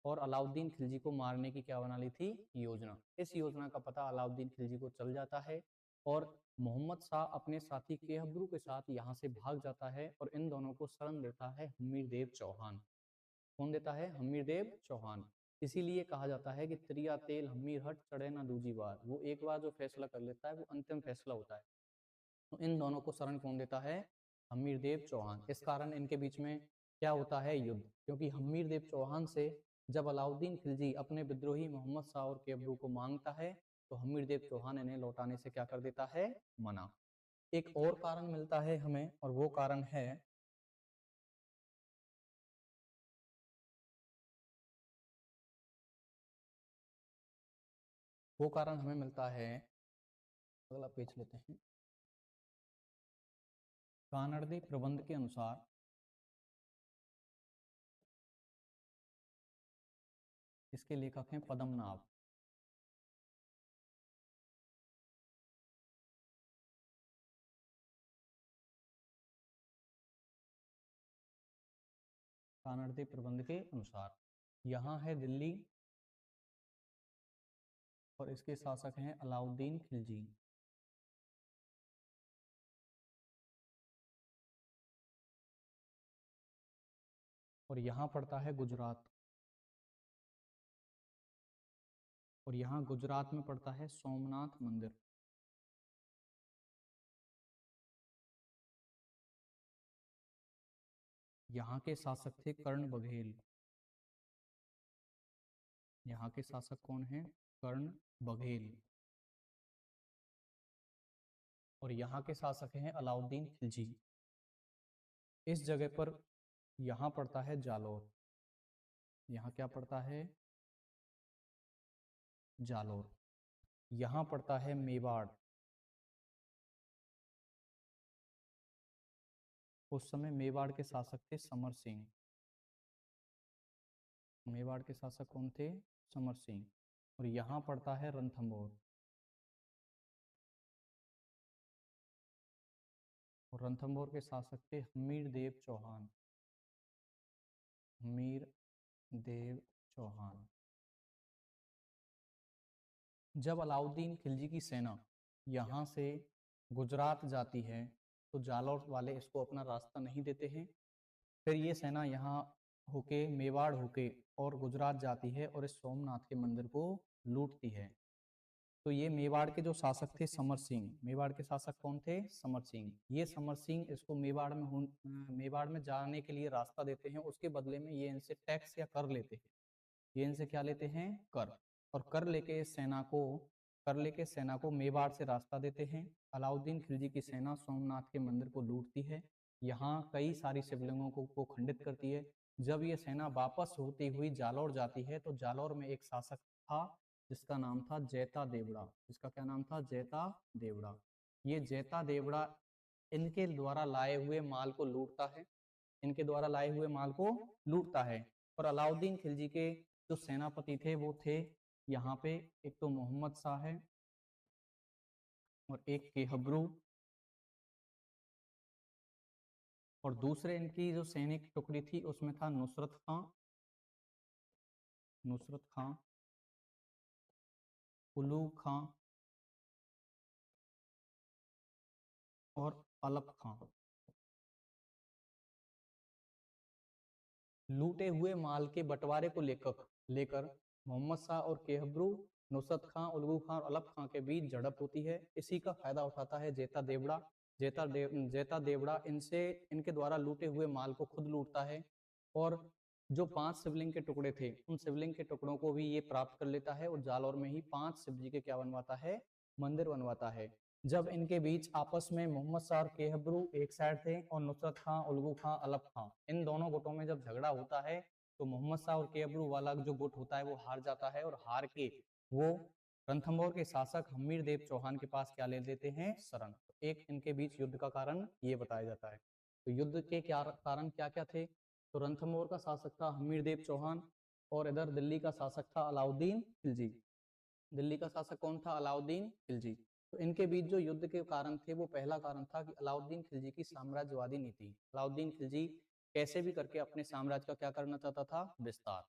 और अलाउद्दीन खिलजी को मारने की क्या बना ली थी? योजना। इस योजना का पता अलाउद्दीन खिलजी को चल जाता है, और मोहम्मद शाह अपने साथी केहबरू के साथ यहाँ से भाग जाता है, और इन दोनों को शरण देता है हम्मीर देव चौहान। कौन देता है? हम्मीर देव चौहान। इसीलिए कहा जाता है कि त्रिया तेल हम्मीर हट चढ़े ना दूजी बार। वो एक बार जो फैसला कर लेता है वो अंतिम फैसला होता है। तो इन दोनों को शरण कौन देता है? हम्मीर देव चौहान। इस कारण इनके बीच में क्या होता है? युद्ध। क्योंकि हम्मीर देव चौहान से जब अलाउद्दीन खिलजी अपने विद्रोही मोहम्मद शाह और केबरू को मांगता है, तो हम्मीर देव चौहान इन्हें लौटाने से क्या कर देता है? मना। एक और कारण मिलता है हमें, और वो कारण है वो कारण हमें मिलता है, अगला पेज लेते हैं, कानड़दे प्रबंध के अनुसार इसके लेखक हैं पद्मनाभ। कानड़दे प्रबंध के अनुसार यहाँ है दिल्ली, और इसके शासक हैं अलाउद्दीन खिलजी। और यहाँ पड़ता है गुजरात, और यहाँ गुजरात में पड़ता है सोमनाथ मंदिर। यहाँ के शासक थे कर्ण बघेल। यहाँ के शासक कौन है? कर्ण बघेल। और यहाँ के शासक हैं अलाउद्दीन खिलजी। इस जगह पर यहाँ पड़ता है जालौर। यहाँ क्या पड़ता है? जालौर। यहाँ पड़ता है मेवाड़। उस समय मेवाड़ के शासक थे समर सिंह। मेवाड़ के शासक कौन थे? समर सिंह। और यहाँ पड़ता है रणथंभौर। और रणथंभौर के शासक थे हमीर देव चौहान। हमीर देव चौहान। जब अलाउद्दीन खिलजी की सेना यहाँ से गुजरात जाती है तो जालौर वाले इसको अपना रास्ता नहीं देते हैं। फिर ये सेना यहाँ होके मेवाड़ होके और गुजरात जाती है और इस सोमनाथ के मंदिर को लूटती है। तो ये मेवाड़ के जो शासक थे समर सिंह, मेवाड़ के शासक कौन थे? समर सिंह। ये समर सिंह इसको मेवाड़ में जाने के लिए रास्ता देते हैं, उसके बदले में ये इनसे टैक्स या कर लेते हैं। ये इनसे क्या लेते हैं? कर। और कर लेके सेना को मेवाड़ से रास्ता देते हैं। अलाउद्दीन खिलजी की सेना सोमनाथ के मंदिर को लूटती है, यहाँ कई सारी शिवलिंगों को खंडित करती है। जब ये सेना वापस होती हुई जालौर जाती है तो जालौर में एक शासक था जिसका नाम था जैता देवड़ा। जिसका क्या नाम था? जैता देवड़ा। ये जैता देवड़ा इनके द्वारा लाए हुए माल को लूटता है। इनके द्वारा लाए हुए माल को लूटता है। और अलाउद्दीन खिलजी के जो सेनापति थे वो थे यहाँ पे, एक तो मोहम्मद शाह है और एक केहब्रू। और दूसरे इनकी जो सैनिक टुकड़ी थी उसमें था नुसरत खां, नुसरत खां, उलू खां और अलप खां। लूटे हुए माल के बंटवारे को लेकर मोहम्मद शाह और केहब्रू, नुसरत खां, उलगू खां और अलप खां के बीच झड़प होती है। इसी का फायदा उठाता है जैता देवड़ा। जैता देवड़ा इनके द्वारा लूटे हुए माल को खुद लूटता है और जो 5 शिवलिंग के टुकड़े थे उन शिवलिंग के टुकड़ों को भी ये प्राप्त कर लेता है और जालौर में ही 5 शिव जी के क्या बनवाता है? मंदिर बनवाता है। जब इनके बीच आपस में मोहम्मद शाह और केहब्रू एक साइड थे और नुसरत खां, उलगू खां, अलप खां, इन दोनों गुटों में जब झगड़ा होता है तो मोहम्मद शाह और केहब्रू वाला जो गुट होता है वो हार जाता है और हार के वो रणथंभौर के शासक हमीर देव चौहान के पास क्या ले लेते हैं? शरण। तो एक इनके बीच युद्ध का कारण ये बताया जाता है। तो युद्ध के क्या कारण क्या क्या थे? तो रणथंभौर का शासक था हमीर देव चौहान और इधर दिल्ली का शासक था अलाउद्दीन खिलजी। दिल्ली का शासक कौन था? अलाउद्दीन खिलजी। तो इनके बीच जो युद्ध के कारण थे वो पहला कारण था कि अलाउद्दीन खिलजी की साम्राज्यवादी नीति। अलाउद्दीन खिलजी कैसे भी करके अपने साम्राज्य का क्या करना चाहता था? विस्तार।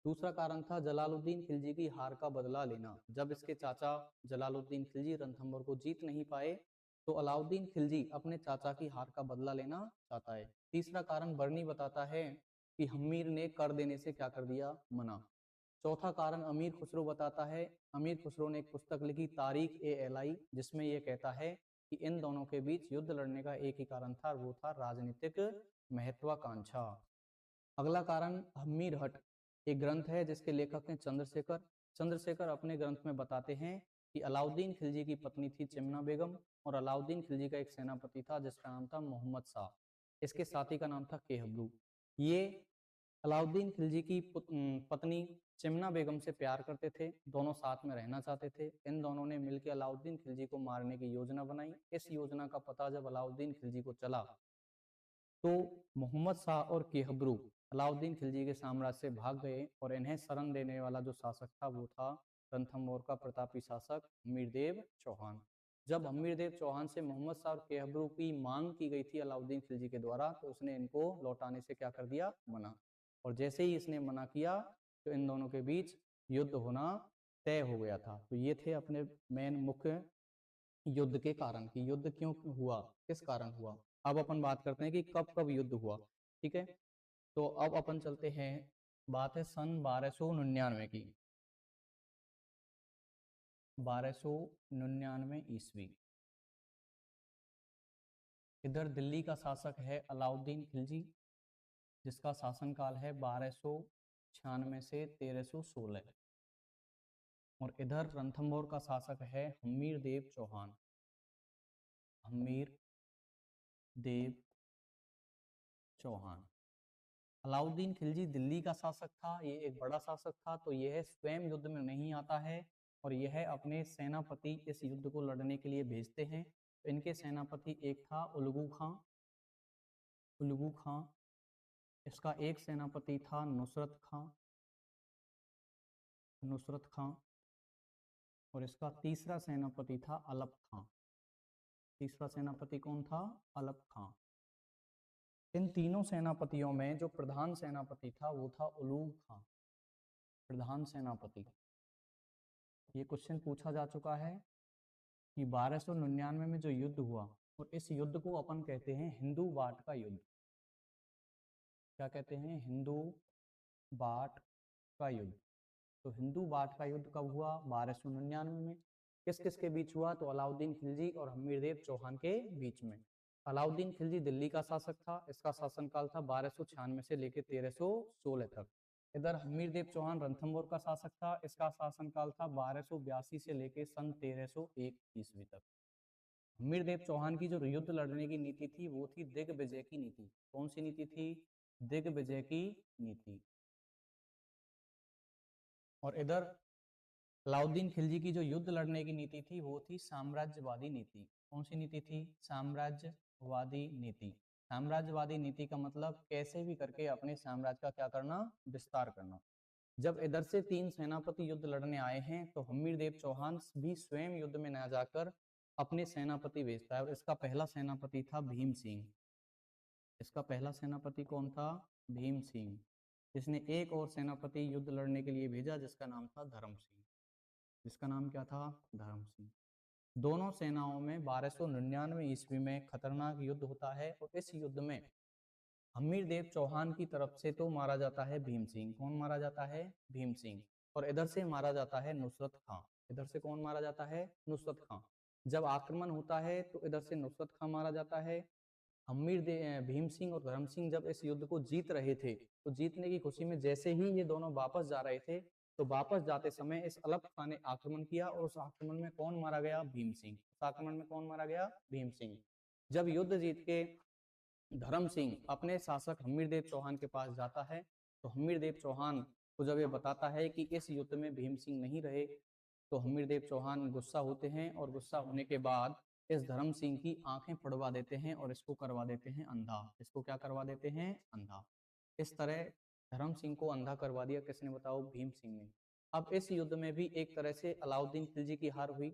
दूसरा कारण था जलालुद्दीन खिलजी की हार का बदला लेना। जब इसके चाचा जलालुद्दीन खिलजी रणथंभौर को जीत नहीं पाए तो अलाउद्दीन खिलजी अपने चाचा की हार का बदला लेना चाहता है। तीसरा कारण बरनी बताता है कि हमीर ने कर देने से क्या कर दिया? मना। चौथा कारण अमीर खुसरो बताता है। अमीर खुसरो ने एक पुस्तक लिखी तारीख ए एलाई, जिसमें यह कहता है कि इन दोनों के बीच युद्ध लड़ने का एक ही कारण था, वो था राजनीतिक महत्वाकांक्षा। अगला कारण हम्मीर हट एक ग्रंथ है जिसके लेखक हैं चंद्रशेखर। चंद्रशेखर अपने ग्रंथ में बताते हैं कि अलाउद्दीन खिलजी की पत्नी थी चिमना बेगम और अलाउद्दीन खिलजी का एक सेनापति था जिसका नाम था मोहम्मद शाह। इसके साथी का नाम था केहब्रू। ये अलाउद्दीन खिलजी की पत्नी चिमना बेगम से प्यार करते थे, दोनों साथ में रहना चाहते थे। इन दोनों ने मिलकर अलाउद्दीन खिलजी को मारने की योजना बनाई। इस योजना का पता जब अलाउद्दीन खिलजी को चला तो मोहम्मद शाह और केहब्रू अलाउद्दीन खिलजी के साम्राज्य से भाग गए और इन्हें शरण देने वाला जो शासक था वो था रणथंभौर का प्रतापी शासक हमीरदेव चौहान। जब हमीरदेव चौहान से मोहम्मद शाह और केहब्रू की मांग की गई थी अलाउद्दीन खिलजी के द्वारा तो उसने इनको लौटाने से क्या कर दिया? मना। और जैसे ही इसने मना किया तो इन दोनों के बीच युद्ध होना तय हो गया था। तो ये थे अपने मेन मुख्य युद्ध के कारण कि युद्ध क्यों हुआ, किस कारण हुआ। अब अपन बात करते हैं कि कब कब युद्ध हुआ। ठीक है, तो अब अपन चलते हैं, बात है सन 1299 की। 1299 ईस्वी। इधर दिल्ली का शासक है अलाउद्दीन खिलजी जिसका शासनकाल है 1296 से 1316। और इधर रणथंभौर का शासक है हमीर देव चौहान। हमीर देव चौहान। अलाउद्दीन खिलजी दिल्ली का शासक था, ये एक बड़ा शासक था तो यह स्वयं युद्ध में नहीं आता है और यह अपने सेनापति इस युद्ध को लड़ने के लिए भेजते हैं। तो इनके सेनापति एक था उलगू खां, उलगू खां। इसका एक सेनापति था नुसरत खां, नुसरत खां। और इसका तीसरा सेनापति था अलप खां। तीसरा सेनापति कौन था? अलप खां। इन तीनों सेनापतियों में जो प्रधान सेनापति था वो था उलूग खां, प्रधान सेनापति। ये क्वेश्चन पूछा जा चुका है कि 1299 में जो युद्ध हुआ, और इस युद्ध को अपन कहते हैं हिंदू बाट का युद्ध। क्या कहते हैं? हिंदू बाट का युद्ध। तो हिंदू बाट का युद्ध कब हुआ? 1299 में। किस किस के बीच हुआ? तो अलाउद्दीन खिलजी और हमीरदेव चौहान के बीच में। अलाउद्दीन खिलजी दिल्ली का शासक था। इसका शासनकाल था 1296 से लेकर 1316 तक। इधर हमीरदेव चौहान रणथंभौर का शासक था। इसका शासनकाल था 1282 से लेकर सन 1301 ईस्वी तक। हमीरदेव चौहान की जो युद्ध लड़ने की नीति थी वो थी दिग्विजय की नीति। कौन सी नीति थी? दिग्विजय की नीति। और इधर अलाउद्दीन खिलजी की जो युद्ध लड़ने की नीति थी वो थी साम्राज्यवादी नीति। कौन सी नीति थी? साम्राज्यवादी नीति। साम्राज्यवादी नीति का मतलब कैसे भी करके अपने साम्राज्य का क्या करना? विस्तार करना। जब इधर से तीन सेनापति युद्ध लड़ने आए हैं तो हमीरदेव चौहान भी स्वयं युद्ध में न जाकर अपने सेनापति भेजता है। और इसका पहला सेनापति था भीम सिंह। इसका पहला सेनापति कौन था? भीम सिंह। इसने एक और सेनापति युद्ध लड़ने के लिए भेजा जिसका नाम था धर्म सिंह। जिसका नाम क्या था? धर्म सिंह। दोनों सेनाओं में 1299 ईस्वी में खतरनाक युद्ध होता है। और इस युद्ध में हमीरदेव चौहान की तरफ से तो मारा जाता है भीम सिंह। कौन मारा जाता है? भीम सिंह। और इधर से मारा जाता है नुसरत खां। इधर से कौन मारा जाता है? नुसरत खां। जब आक्रमण होता है तो इधर से नुसरत खां मारा जाता है। भीम सिंह और धर्म सिंह जब इस युद्ध को जीत रहे थे तो जीतने की खुशी में जैसे ही ये दोनों वापस जा रहे थे तो वापस जाते समय इस अलप खां ने आक्रमण किया। और उस आक्रमण में कौन मारा गया? भीम सिंह। उस आक्रमण में कौन मारा गया? भीम सिंह। जब युद्ध जीत के धर्म सिंह अपने शासक हमीरदेव चौहान के पास जाता है तो हमीरदेव चौहान को जब ये बताता है कि इस युद्ध में भीम सिंह नहीं रहे तो हमीरदेव चौहान गुस्सा होते हैं। और गुस्सा होने के बाद इस धर्म सिंह की आंखें फड़वा देते हैं और इसको करवा देते हैं अंधा। इसको क्या करवा देते हैं? अंधा। इस तरह धर्म सिंह को अंधा करवा दिया किसने? बताओ? भीम सिंह ने। अब इस युद्ध में भी एक तरह से अलाउद्दीन खिलजी की हार हुई।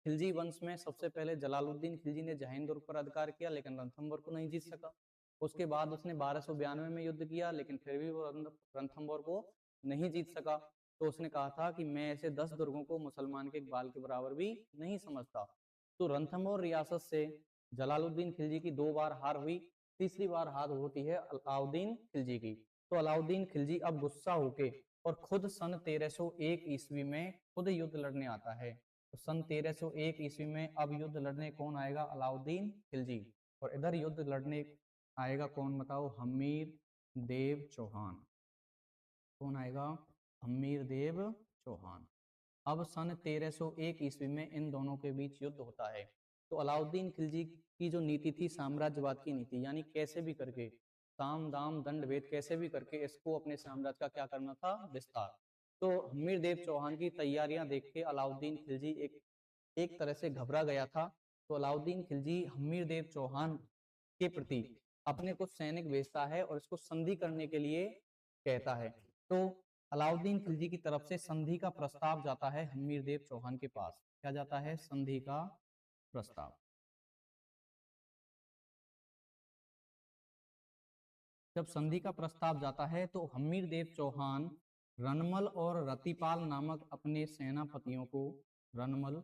खिलजी वंश में सबसे पहले जलालुद्दीन खिलजी ने जहांगीर पर अधिकार किया लेकिन रणथंभौर को नहीं जीत सका। उसके बाद उसने 1292 में युद्ध किया लेकिन फिर भी वो रणथंभौर को नहीं जीत सका। तो उसने कहा था कि मैं ऐसे 10 दुर्गों को मुसलमान के बाल के बराबर भी नहीं समझता। तो रणथंभौर रियासत से जलालुद्दीन खिलजी की 2 बार हार हुई। तीसरी बार हार होती है अलाउद्दीन खिलजी की। तो अलाउद्दीन खिलजी अब गुस्सा होके और खुद सन 1301 ईस्वी में खुद युद्ध लड़ने आता है। तो सन 1301 ईस्वी में अब युद्ध लड़ने कौन आएगा? अलाउद्दीन खिलजी। और इधर युद्ध लड़ने आएगा कौन? बताओ? हमीर देव चौहान। कौन आएगा? हमीर देव चौहान। अब सन 1301 ईस्वी में इन दोनों के बीच युद्ध होता है। तो अलाउद्दीन खिलजी की जो नीति थी साम्राज्यवाद की नीति, यानी कैसे भी करके साम दाम दंड भेद कैसे भी करके इसको अपने साम्राज्य का क्या करना था? विस्तार। तो हमीर देव चौहान की तैयारियां देख के अलाउद्दीन खिलजी एक तरह से घबरा गया था। तो अलाउद्दीन खिलजी हमीर देव चौहान के प्रति अपने कुछ सैनिक भेजता है और इसको संधि करने के लिए कहता है। तो अलाउद्दीन खिलजी की तरफ से संधि का प्रस्ताव जाता है हमीर देव चौहान के पास। क्या जाता है? संधि का प्रस्ताव। जब संधि का प्रस्ताव जाता है तो हमीर देव चौहान रणमल और रतिपाल नामक अपने सेनापतियों को, रणमल,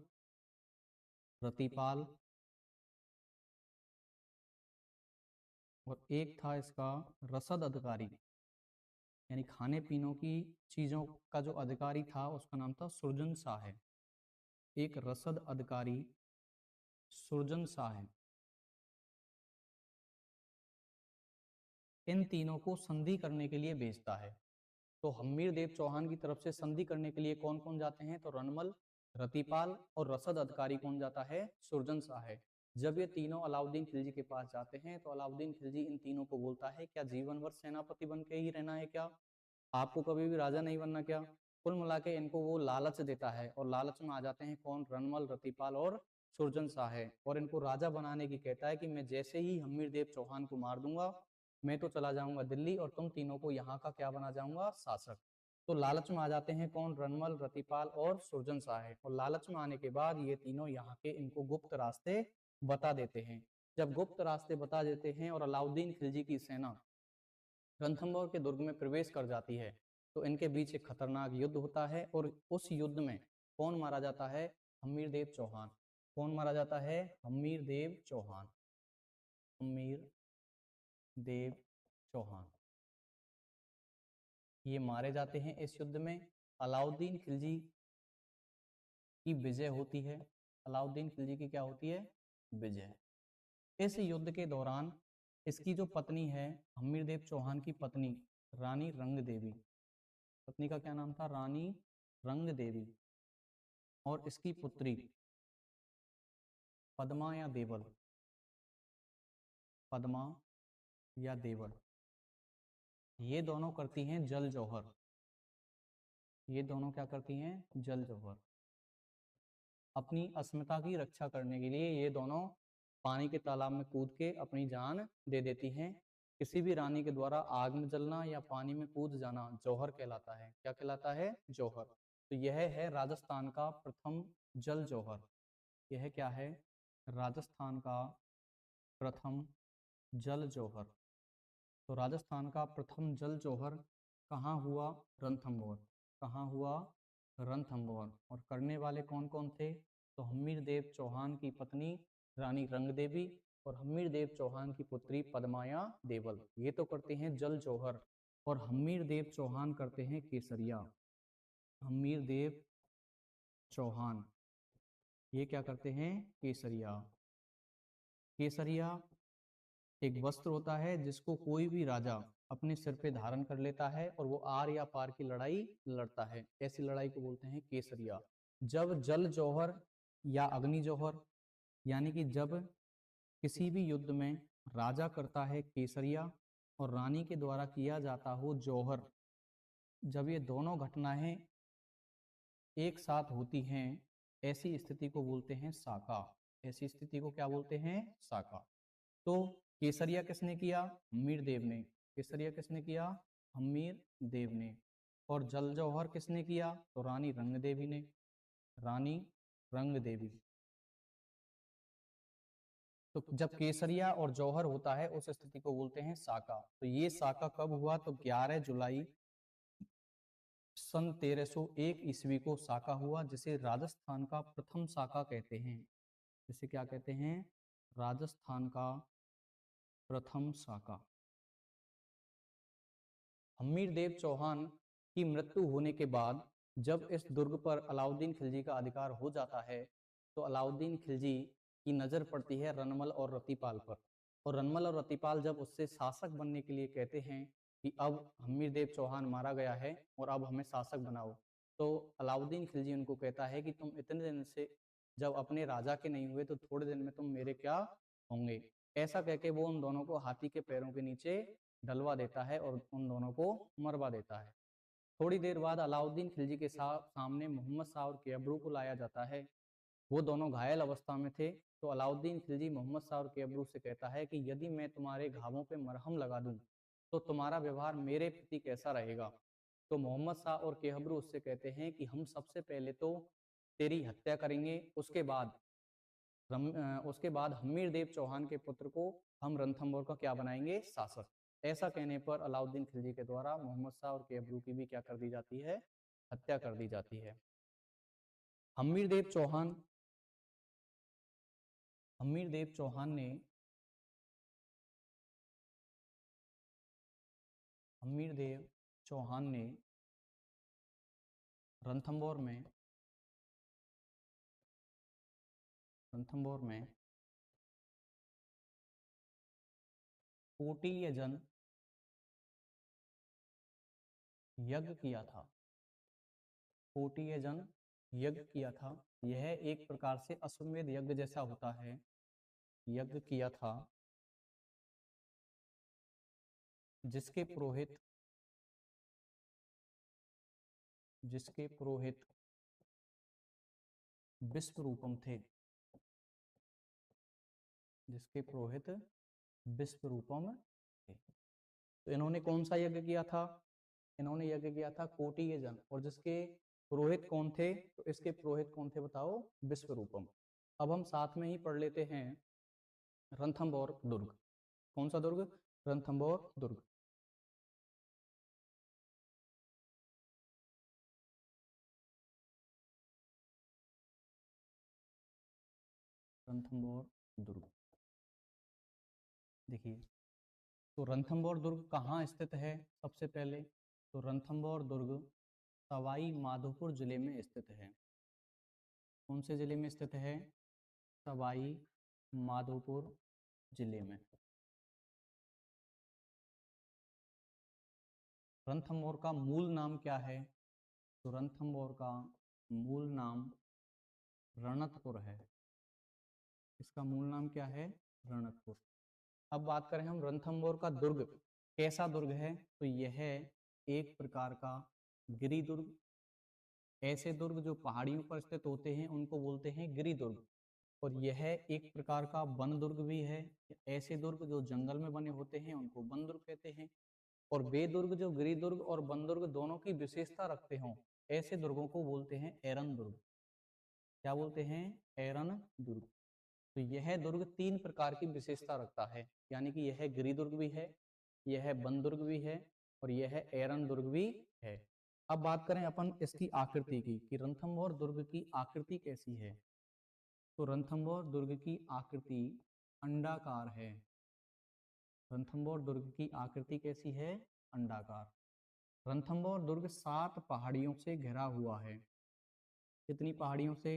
रतिपाल और एक था इसका रसद अधिकारी, यानी खाने पीने की चीजों का जो अधिकारी था उसका नाम था सुरजन शाह है। एक रसद अधिकारी सुरजन शाह है। इन तीनों को संधि करने के लिए भेजता है। तो हमीर देव चौहान की तरफ से संधि करने के लिए कौन कौन जाते हैं? तो रणमल, रतिपाल और रसद अधिकारी कौन जाता है? सुरजन शाह है। जब ये तीनों अलाउद्दीन खिलजी के पास जाते हैं तो अलाउद्दीन खिलजी इन तीनों को बोलता है क्या जीवन भर सेनापति बन के ही रहना है क्या? आपको कभी भी राजा नहीं बनना क्या? कुल मिला के इनको वो लालच देता है और लालच में आ जाते हैं कौन, रणमल, रतिपाल और सुरजन शाह है। और इनको राजा बनाने की कहता है कि मैं जैसे ही हम्मीर देव चौहान को मार दूंगा मैं तो चला जाऊंगा दिल्ली और तुम तीनों को यहाँ का क्या बना जाऊंगा, शासक। तो लालच में आ जाते हैं कौन, रणमल, रतिपाल और सुरजन शाह है। और लालच में आने के बाद ये तीनों यहाँ के इनको गुप्त रास्ते बता देते हैं। जब गुप्त रास्ते बता देते हैं और अलाउद्दीन खिलजी की सेना रणथंभौर के दुर्ग में प्रवेश कर जाती है तो इनके बीच एक खतरनाक युद्ध होता है। और उस युद्ध में कौन मारा जाता है, हम्मीर देव चौहान। कौन मारा जाता है, हम्मीर देव चौहान। हम्मीर देव चौहान ये मारे जाते हैं इस युद्ध में। अलाउद्दीन खिलजी की विजय होती है। अलाउद्दीन खिलजी की क्या होती है, विजय। इस युद्ध के दौरान इसकी जो पत्नी है, हम्मीर देव चौहान की पत्नी रानी रंग देवी, पत्नी का क्या नाम था, रानी रंग देवी, और इसकी पुत्री पद्मा या देवल, पद्मा या देवल, ये दोनों करती हैं जल जौहर। ये दोनों क्या करती हैं, जल जौहर। अपनी अस्मिता की रक्षा करने के लिए ये दोनों पानी के तालाब में कूद के अपनी जान दे देती हैं। किसी भी रानी के द्वारा आग में जलना या पानी में कूद जाना जौहर कहलाता है। क्या कहलाता है, जौहर। तो यह है राजस्थान का प्रथम जल जौहर। यह क्या है, राजस्थान का प्रथम जल जौहर। तो राजस्थान का प्रथम जल जौहर कहाँ हुआ, रणथंभौर। कहाँ हुआ, रणथंभौर। और करने वाले कौन कौन थे, तो हम्मीर देव चौहान की पत्नी रानी रंग देवी और हम्मीर देव चौहान की पुत्री पद्माया देवल, ये तो करते हैं जल जौहर। और हम्मीर देव चौहान करते हैं केसरिया। हम्मीर देव चौहान ये क्या करते हैं, केसरिया। केसरिया एक वस्त्र होता है जिसको कोई भी राजा अपने सिर पे धारण कर लेता है और वो आर या पार की लड़ाई लड़ता है। ऐसी लड़ाई को बोलते हैं केसरिया। जब जल जौहर या अग्नि जौहर, यानी कि जब किसी भी युद्ध में राजा करता है केसरिया और रानी के द्वारा किया जाता हो जौहर, जब ये दोनों घटनाएं एक साथ होती हैं ऐसी स्थिति को बोलते हैं साका। ऐसी स्थिति को क्या बोलते हैं, साका। तो केसरिया किसने किया, हम्मीर देव ने। केसरिया किसने किया, हम्मीर देव ने। और जल जौहर किसने किया, तो रानी रंग देवी ने। रानी रंग देवी। तो जब केसरिया और जौहर होता है उस स्थिति को बोलते हैं साका। तो ये साका कब हुआ, तो 11 जुलाई सन 1301 ईस्वी को साका हुआ, जिसे राजस्थान का प्रथम साका कहते हैं। जिसे क्या कहते हैं, राजस्थान का प्रथम साका। हम्मीर देव चौहान की मृत्यु होने के बाद जब इस दुर्ग पर अलाउद्दीन खिलजी का अधिकार हो जाता है तो अलाउद्दीन खिलजी की नजर पड़ती है रनमल और रतिपाल पर। और रनमल और रतिपाल जब उससे शासक बनने के लिए कहते हैं कि अब हम्मीर देव चौहान मारा गया है और अब हमें शासक बनाओ, तो अलाउद्दीन खिलजी उनको कहता है कि तुम इतने दिन से जब अपने राजा के नहीं हुए तो थोड़े दिन में तुम मेरे क्या होंगे। ऐसा कह के वो उन दोनों को हाथी के पैरों के नीचे डलवा देता है और उन दोनों को मरवा देता है। थोड़ी देर बाद अलाउद्दीन खिलजी के सामने मोहम्मद शाह और केबरू को लाया जाता है। वो दोनों घायल अवस्था में थे। तो अलाउद्दीन खिलजी मोहम्मद शाह और केबरू से कहता है कि यदि मैं तुम्हारे घावों पे मरहम लगा दूं तो तुम्हारा व्यवहार मेरे प्रति कैसा रहेगा। तो मोहम्मद शाह और केबरू उससे कहते हैं कि हम सबसे पहले तो तेरी हत्या करेंगे, उसके बाद हम्मीर देव चौहान के पुत्र को हम रणथंभौर का क्या बनाएंगे, शासक। ऐसा कहने पर अलाउद्दीन खिलजी के द्वारा मोहम्मद शाह और केबरू की भी क्या कर दी जाती है, हत्या कर दी जाती है। हम्मीर देव चौहान हम्मीर देव चौहान ने हम्मीर देव चौहान ने रणथंभौर में रणथंभौर में कोटि यजन यज्ञ किया था। कोटि यजन यज्ञ किया था। यह एक प्रकार से अश्वमेध यज्ञ जैसा होता है, यज्ञ किया था जिसके पुरोहित जिसके पुरोहित विश्वरूपम थे, जिसके पुरोहित विश्वरूपम थे। तो इन्होंने कौन सा यज्ञ किया था? इन्होंने यज्ञ किया था कोटि यजन। और जिसके पुरोहित कौन थे? तो इसके पुरोहित कौन थे बताओ? विश्वरूपम। अब हम साथ में ही पढ़ लेते हैं रणथंभौर दुर्ग। कौन सा दुर्ग? रणथंभौर दुर्ग। रणथंभौर दुर्ग देखिए, तो रणथंभौर दुर्ग कहाँ स्थित है? सबसे पहले तो रणथंभौर दुर्ग सवाई माधोपुर जिले में स्थित है। कौन से जिले में स्थित है? सवाई माधोपुर जिले में। रणथंभौर का मूल नाम क्या है? तो रणथंभौर का मूल नाम रणकपुर है। इसका मूल नाम क्या है? रणकपुर। अब बात करें हम रणथंभौर का दुर्ग कैसा दुर्ग है? तो यह एक प्रकार का गिरी दुर्ग। ऐसे दुर्ग जो पहाड़ियों पर स्थित होते हैं उनको बोलते हैं गिरी दुर्ग। और यह एक प्रकार का वन दुर्ग भी है। ऐसे दुर्ग जो जंगल में बने होते हैं उनको वन दुर्ग कहते हैं। और वे दुर्ग जो गिरी दुर्ग और वन दुर्ग दोनों की विशेषता रखते हों, ऐसे दुर्गों को बोलते हैं एरन दुर्ग। क्या बोलते हैं? एरन दुर्ग। तो यह दुर्ग 3 प्रकार की विशेषता रखता है, यानी कि यह गिरी दुर्ग भी है, यह वन दुर्ग भी है, और यह एरन दुर्ग भी है। अब बात करें अपन इसकी आकृति की कि रणथंभौर दुर्ग की आकृति कैसी है। तो रणथंभौर दुर्ग की आकृति अंडाकार है। रणथंभौर दुर्ग की आकृति कैसी है? अंडाकार। रणथंभौर दुर्ग 7 पहाड़ियों से घिरा हुआ है। कितनी पहाड़ियों से?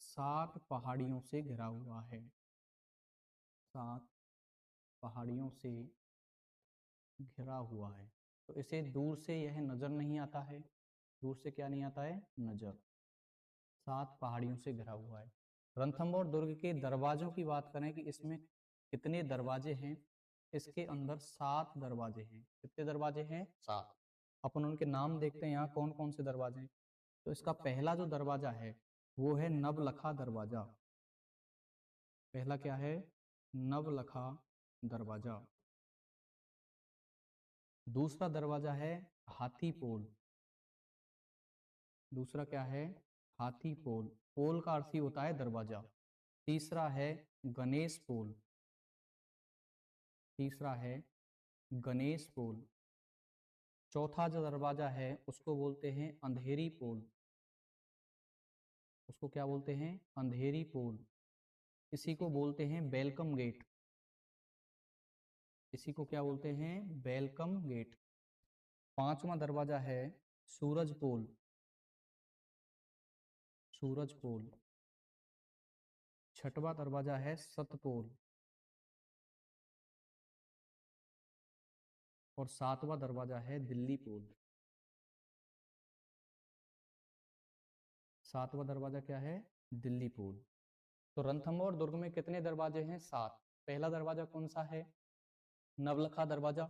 7 पहाड़ियों से घिरा हुआ है। 7 पहाड़ियों से घिरा हुआ है। तो इसे दूर से यह नजर नहीं आता है। दूर से क्या नहीं आता है? नजर। 7 पहाड़ियों से घिरा हुआ है। रणथंभौर दुर्ग के दरवाजों की बात करें कि इसमें कितने दरवाजे हैं? इसके अंदर 7 दरवाजे हैं। कितने दरवाजे हैं? 7। अपन उनके नाम देखते हैं यहाँ कौन कौन से दरवाजे हैं। तो इसका पहला जो दरवाजा है वो है नवलखा दरवाजा। पहला क्या है? नवलखा दरवाजा। दूसरा दरवाजा है हाथी पोल। दूसरा क्या है? हाथी पोल। पोल का अर्थ ही होता है दरवाजा। तीसरा है गणेश पोल। तीसरा है गणेश पोल। चौथा जो दरवाजा है उसको बोलते हैं अंधेरी पोल। उसको क्या बोलते हैं? अंधेरी पोल। इसी को बोलते हैं वेलकम गेट। इसी को क्या बोलते हैं? Welcome gate. पांचवा दरवाजा है सूरज पोल। सूरज पोल। छठवां दरवाजा है सतपोल। और सातवां दरवाजा है दिल्ली पोल। सातवां दरवाजा क्या है? दिल्ली पोल। तो रणथंभौर दुर्ग में कितने दरवाजे हैं? 7। पहला दरवाजा कौन सा है? नवलखा दरवाजा।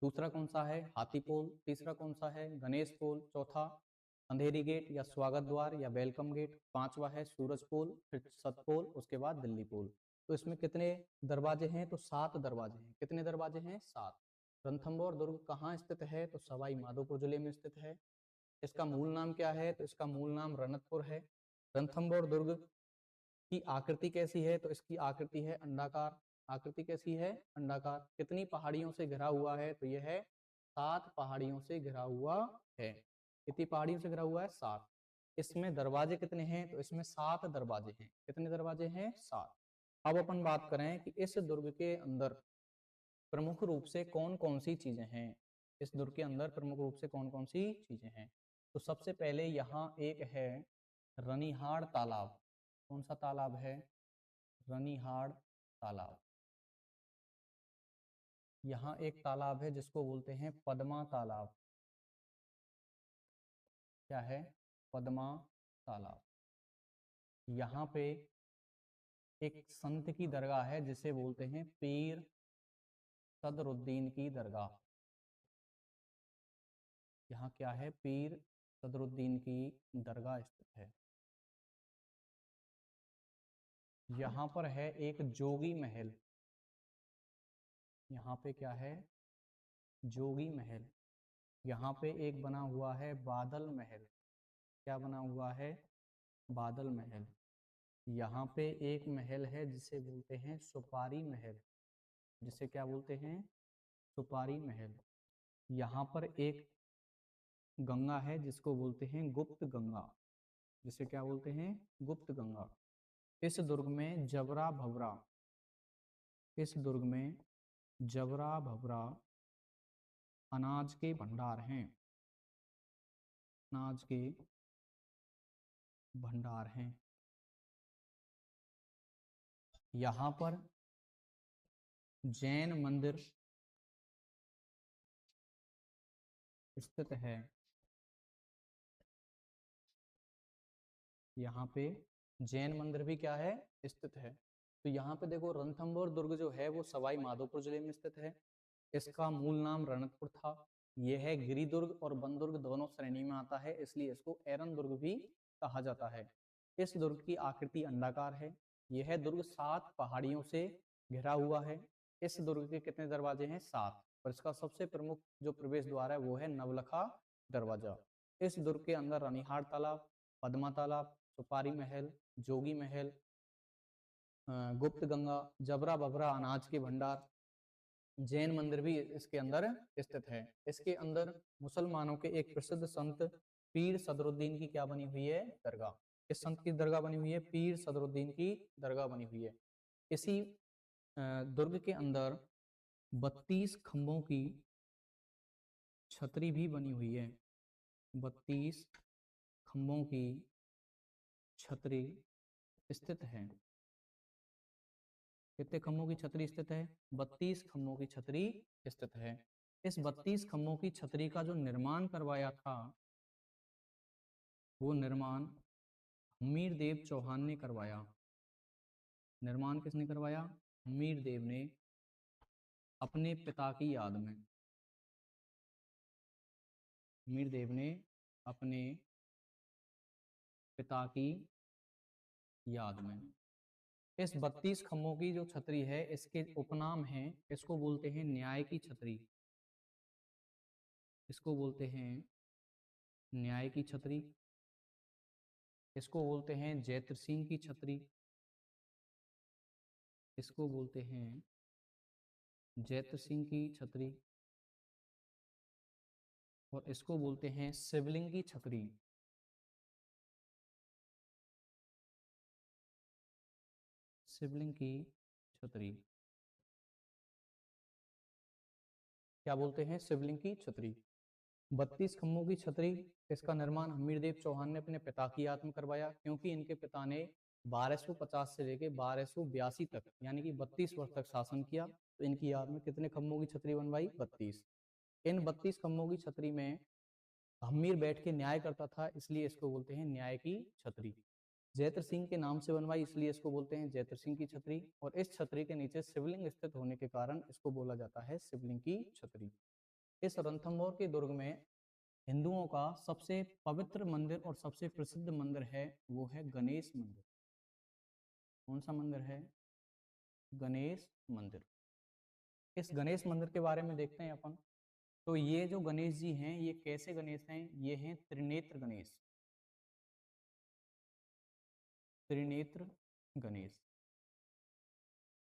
दूसरा कौन सा है? हाथी पोल। तीसरा कौन सा है? गणेश पोल। चौथा अंधेरी गेट या स्वागत द्वार या वेलकम गेट। पांचवा है सूरज पोल, फिर सतपोल, उसके बाद दिल्ली पोल। तो इसमें कितने दरवाजे हैं? तो 7 दरवाजे हैं। कितने दरवाजे हैं? 7। रणथंभौर दुर्ग कहाँ स्थित है? तो सवाई माधोपुर जिले में स्थित है। इसका मूल नाम क्या है? तो इसका मूल नाम रणकपुर है। रणथंभौर दुर्ग की आकृति कैसी है? तो इसकी आकृति है अंडाकार। आकृति कैसी है? अंडाकार। कितनी पहाड़ियों से घिरा हुआ है? तो यह 7 पहाड़ियों से घिरा हुआ है। कितनी पहाड़ियों से घिरा हुआ है? 7। इसमें दरवाजे कितने हैं? तो इसमें 7 दरवाजे हैं। कितने दरवाजे हैं? 7। अब अपन बात करें कि इस दुर्ग के अंदर प्रमुख रूप से कौन कौन सी चीजें हैं। इस दुर्ग के अंदर प्रमुख रूप से कौन कौन सी चीजें हैं? तो सबसे पहले यहाँ एक है रनिहाड़ तालाब। कौन सा तालाब है? रनिहाड़ तालाब। यहाँ एक तालाब है जिसको बोलते हैं पद्मा तालाब। क्या है? पद्मा तालाब। यहाँ पे एक संत की दरगाह है जिसे बोलते हैं पीर सदरुद्दीन की दरगाह। यहाँ क्या है? पीर सदरुद्दीन की दरगाह स्थित है। यहाँ पर है एक जोगी महल। यहाँ पे क्या है? जोगी महल। यहाँ पे एक बना हुआ है बादल महल। क्या बना हुआ है? बादल महल। यहाँ पे एक महल है जिसे बोलते हैं सुपारी महल। जिसे क्या बोलते हैं? सुपारी महल। यहाँ पर एक गंगा है जिसको बोलते हैं गुप्त गंगा। जिसे क्या बोलते हैं? गुप्त गंगा। इस दुर्ग में जबरा भवरा, इस दुर्ग में जबरा भवरा अनाज के भंडार हैं। अनाज के भंडार हैं। यहाँ पर जैन मंदिर स्थित है। यहाँ पे जैन मंदिर भी क्या है? स्थित है। तो यहाँ पे देखो रणथंभौर दुर्ग जो है वो सवाई माधोपुर जिले में स्थित है। इसका मूल नाम रणकपुर था। यह है गिरिदुर्ग और बनदुर्ग दोनों श्रेणी में आता है, इसलिए इसको एरन दुर्ग भी कहा जाता है। इस दुर्ग की आकृति अंडाकार है। यह दुर्ग 7 पहाड़ियों से घिरा हुआ है। इस दुर्ग के कितने दरवाजे हैं? 7। और इसका सबसे प्रमुख जो प्रवेश द्वार है वो है नवलखा दरवाजा। इस दुर्ग के अंदर रनिहार तालाब, पद्मा तालाब, सुपारी महल, जोगी महल, गुप्त गंगा, जबरा बबरा अनाज के भंडार, जैन मंदिर भी इसके अंदर स्थित है। इसके अंदर मुसलमानों के एक प्रसिद्ध संत पीर सदरुद्दीन की क्या बनी हुई है? दरगाह। इस संत की दरगाह बनी हुई है? पीर सदरुद्दीन की दरगाह बनी हुई है। इसी दुर्ग के अंदर 32 खंभों की छतरी भी बनी हुई है। 32 खंभों की छतरी स्थित है। कितने खंभों की छतरी स्थित है? 32 खंभों की छतरी स्थित है। इस 32 खंभों की छतरी का जो निर्माण करवाया था वो निर्माण हमीर देव चौहान ने करवाया। निर्माण किसने करवाया? हमीर देव ने अपने पिता की याद में। हमीर देव ने अपने पिता की याद में। इस 32 खंभों की जो छतरी है इसके उपनाम हैं। इसको बोलते हैं न्याय की छतरी। इसको बोलते हैं न्याय की छतरी। इसको बोलते हैं जैत्र सिंह की छतरी। इसको बोलते हैं जैत्र सिंह की छतरी। और इसको बोलते हैं शिवलिंग की छतरी। शिवलिंग की छतरी। क्या बोलते हैं? शिवलिंग की छतरी। 32 खंभों की छतरी, इसका निर्माण हमीरदेव चौहान ने अपने पिता की याद में करवाया, क्योंकि इनके पिता ने 1250 से लेकर 1282 तक यानी कि 32 वर्ष तक शासन किया। तो इनकी याद में कितने खंभों की छतरी बनवाई? 32। इन 32 खंभों की छतरी में हमीर बैठ के न्याय करता था, इसलिए इसको बोलते हैं न्याय की छतरी। जैत्र सिंह के नाम से बनवाई, इसलिए इसको बोलते हैं जैत्र सिंह की छतरी। और इस छतरी के नीचे शिवलिंग स्थित होने के कारण इसको बोला जाता है शिवलिंग की छतरी। इस रणथंभौर के दुर्ग में हिंदुओं का सबसे पवित्र मंदिर और सबसे प्रसिद्ध मंदिर है वो है गणेश मंदिर। कौन सा मंदिर है? गणेश मंदिर। इस गणेश मंदिर के बारे में देखते हैं अपन। तो ये जो गणेश जी हैं ये कैसे गणेश हैं? ये हैं त्रिनेत्र गणेश। त्रिनेत्र गणेश।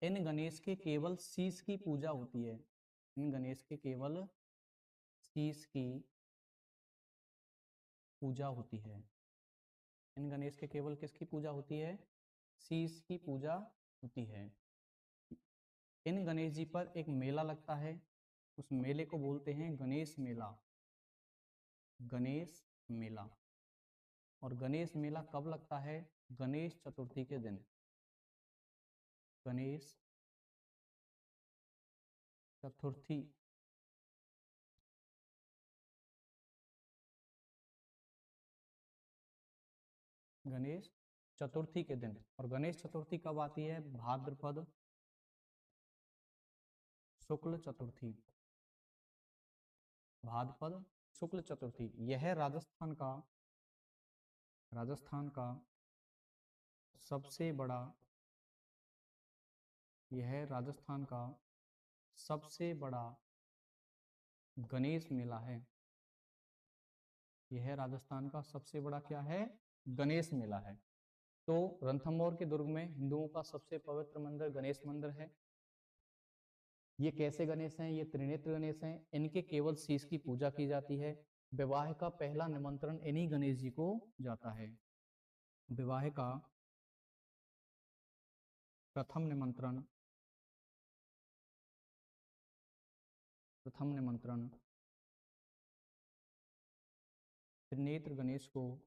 इन गणेश के केवल शीश की पूजा होती है। इन गणेश के केवल शीश की पूजा होती है। इन गणेश के केवल किसकी पूजा होती है? शीश की पूजा होती है। इन गणेश जी पर एक मेला लगता है, उस मेले को बोलते हैं गणेश मेला। गणेश मेला। और गणेश मेला कब लगता है? गणेश चतुर्थी के दिन। गणेश चतुर्थी गणेश चतुर्थी के दिन। और गणेश चतुर्थी कब आती है? भाद्रपद शुक्ल चतुर्थी। भाद्रपद शुक्ल चतुर्थी, यह राजस्थान का सबसे बड़ा यह राजस्थान का सबसे बड़ा गणेश मेला है। यह राजस्थान का सबसे बड़ा क्या है? गणेश मेला है। तो रणथंभौर के दुर्ग में हिंदुओं का सबसे पवित्र मंदिर गणेश मंदिर है। ये कैसे गणेश हैं? ये त्रिनेत्र गणेश हैं। इनके केवल शीश की पूजा की जाती है। विवाह का पहला निमंत्रण इन्हीं गणेश जी को जाता है। विवाह का प्रथम निमंत्रण त्रिनेत्र गणेश को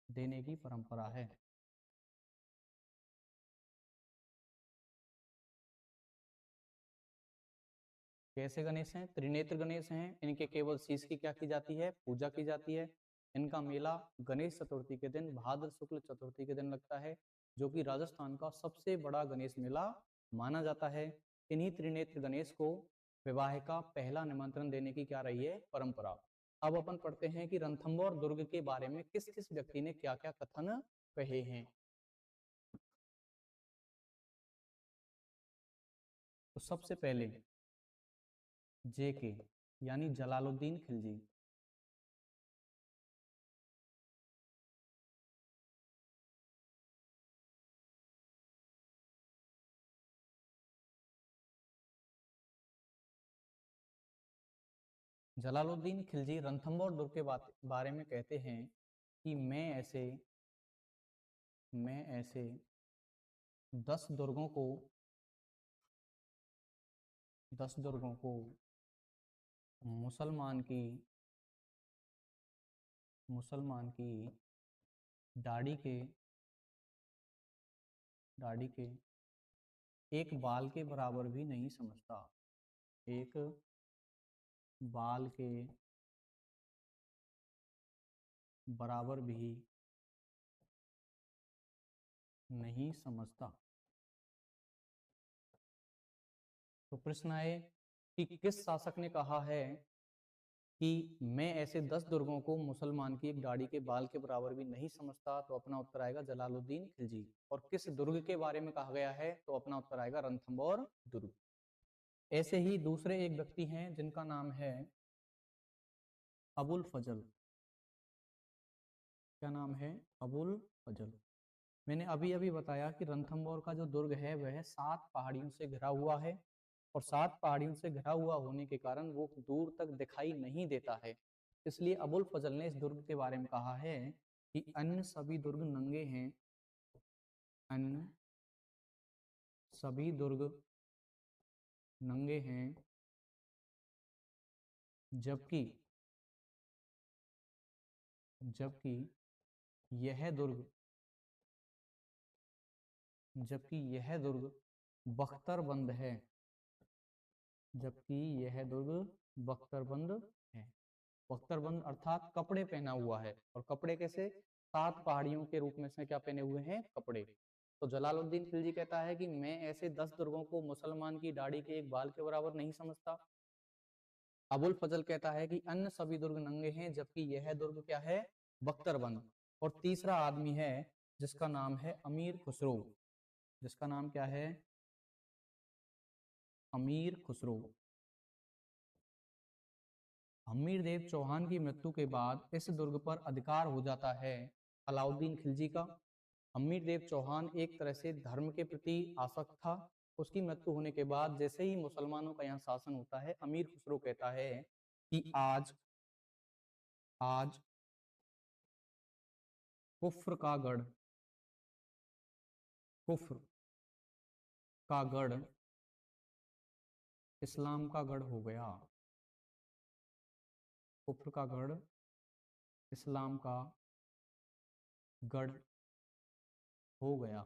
देने की परंपरा है। कैसे गणेश हैं? त्रिनेत्र गणेश हैं। इनके केवल शीश की क्या की जाती है? पूजा की जाती है। इनका मेला गणेश चतुर्थी के दिन, भाद्र शुक्ल चतुर्थी के दिन लगता है, जो कि राजस्थान का सबसे बड़ा गणेश मेला माना जाता है। इन्हीं त्रिनेत्र गणेश को विवाह का पहला निमंत्रण देने की क्या रही है? परंपरा। अब अपन पढ़ते हैं कि रणथंभौर दुर्ग के बारे में किस किस व्यक्ति ने क्या क्या कथन कहे हैं। तो सबसे पहले जेके यानी जलालुद्दीन खिलजी। जलालुद्दीन खिलजी रणथंभौर दुर्ग के बारे में कहते हैं कि मैं ऐसे 10 दुर्गों को 10 दुर्गों को मुसलमान की दाढ़ी के एक बाल के बराबर भी नहीं समझता। एक बाल के बराबर भी नहीं समझता। तो प्रश्न आए कि किस शासक ने कहा है कि मैं ऐसे 10 दुर्गों को मुसलमान की एक दाढ़ी के बाल के बराबर भी नहीं समझता? तो अपना उत्तर आएगा जलालुद्दीन खिलजी। और किस दुर्ग के बारे में कहा गया है? तो अपना उत्तर आएगा रणथंभौर दुर्ग। ऐसे ही दूसरे एक व्यक्ति हैं जिनका नाम है अबुल फजल। क्या नाम है? अबुल फजल। मैंने अभी अभी बताया कि रणथंभौर का जो दुर्ग है वह 7 पहाड़ियों से घिरा हुआ है, और 7 पहाड़ियों से घिरा हुआ होने के कारण वो दूर तक दिखाई नहीं देता है। इसलिए अबुल फजल ने इस दुर्ग के बारे में कहा है कि अन्य सभी दुर्ग नंगे हैं, अन्य सभी दुर्ग नंगे हैं, जबकि जबकि यह दुर्ग बख्तरबंद है। जबकि यह दुर्ग बख्तरबंद है। बख्तरबंद अर्थात कपड़े पहना हुआ है। और कपड़े कैसे? 7 पहाड़ियों के रूप में से क्या पहने हुए हैं? कपड़े। तो जलालुद्दीन खिलजी कहता है कि मैं ऐसे 10 दुर्गों को मुसलमान की दाढ़ी के एक बाल के बराबर नहीं समझता। अबुल फजल कहता है कि अन्य सभी दुर्ग नंगे हैं, जबकि यह दुर्ग क्या है? बख्तरबंद। और तीसरा आदमी है जिसका नाम है अमीर खुसरो। जिसका नाम क्या है? अमीर खुसरो। हमीरदेव चौहान की मृत्यु के बाद इस दुर्ग पर अधिकार हो जाता है अलाउद्दीन खिलजी का। हमीरदेव चौहान एक तरह से धर्म के प्रति आसक्त था। उसकी मृत्यु होने के बाद जैसे ही मुसलमानों का यहाँ शासन होता है, अमीर खुसरो कहता है कि आज आज कुफ्र का गढ़ कुफ्र का गढ़ इस्लाम का गढ़ हो गया। कुफ्र का गढ़ इस्लाम का गढ़ हो गया।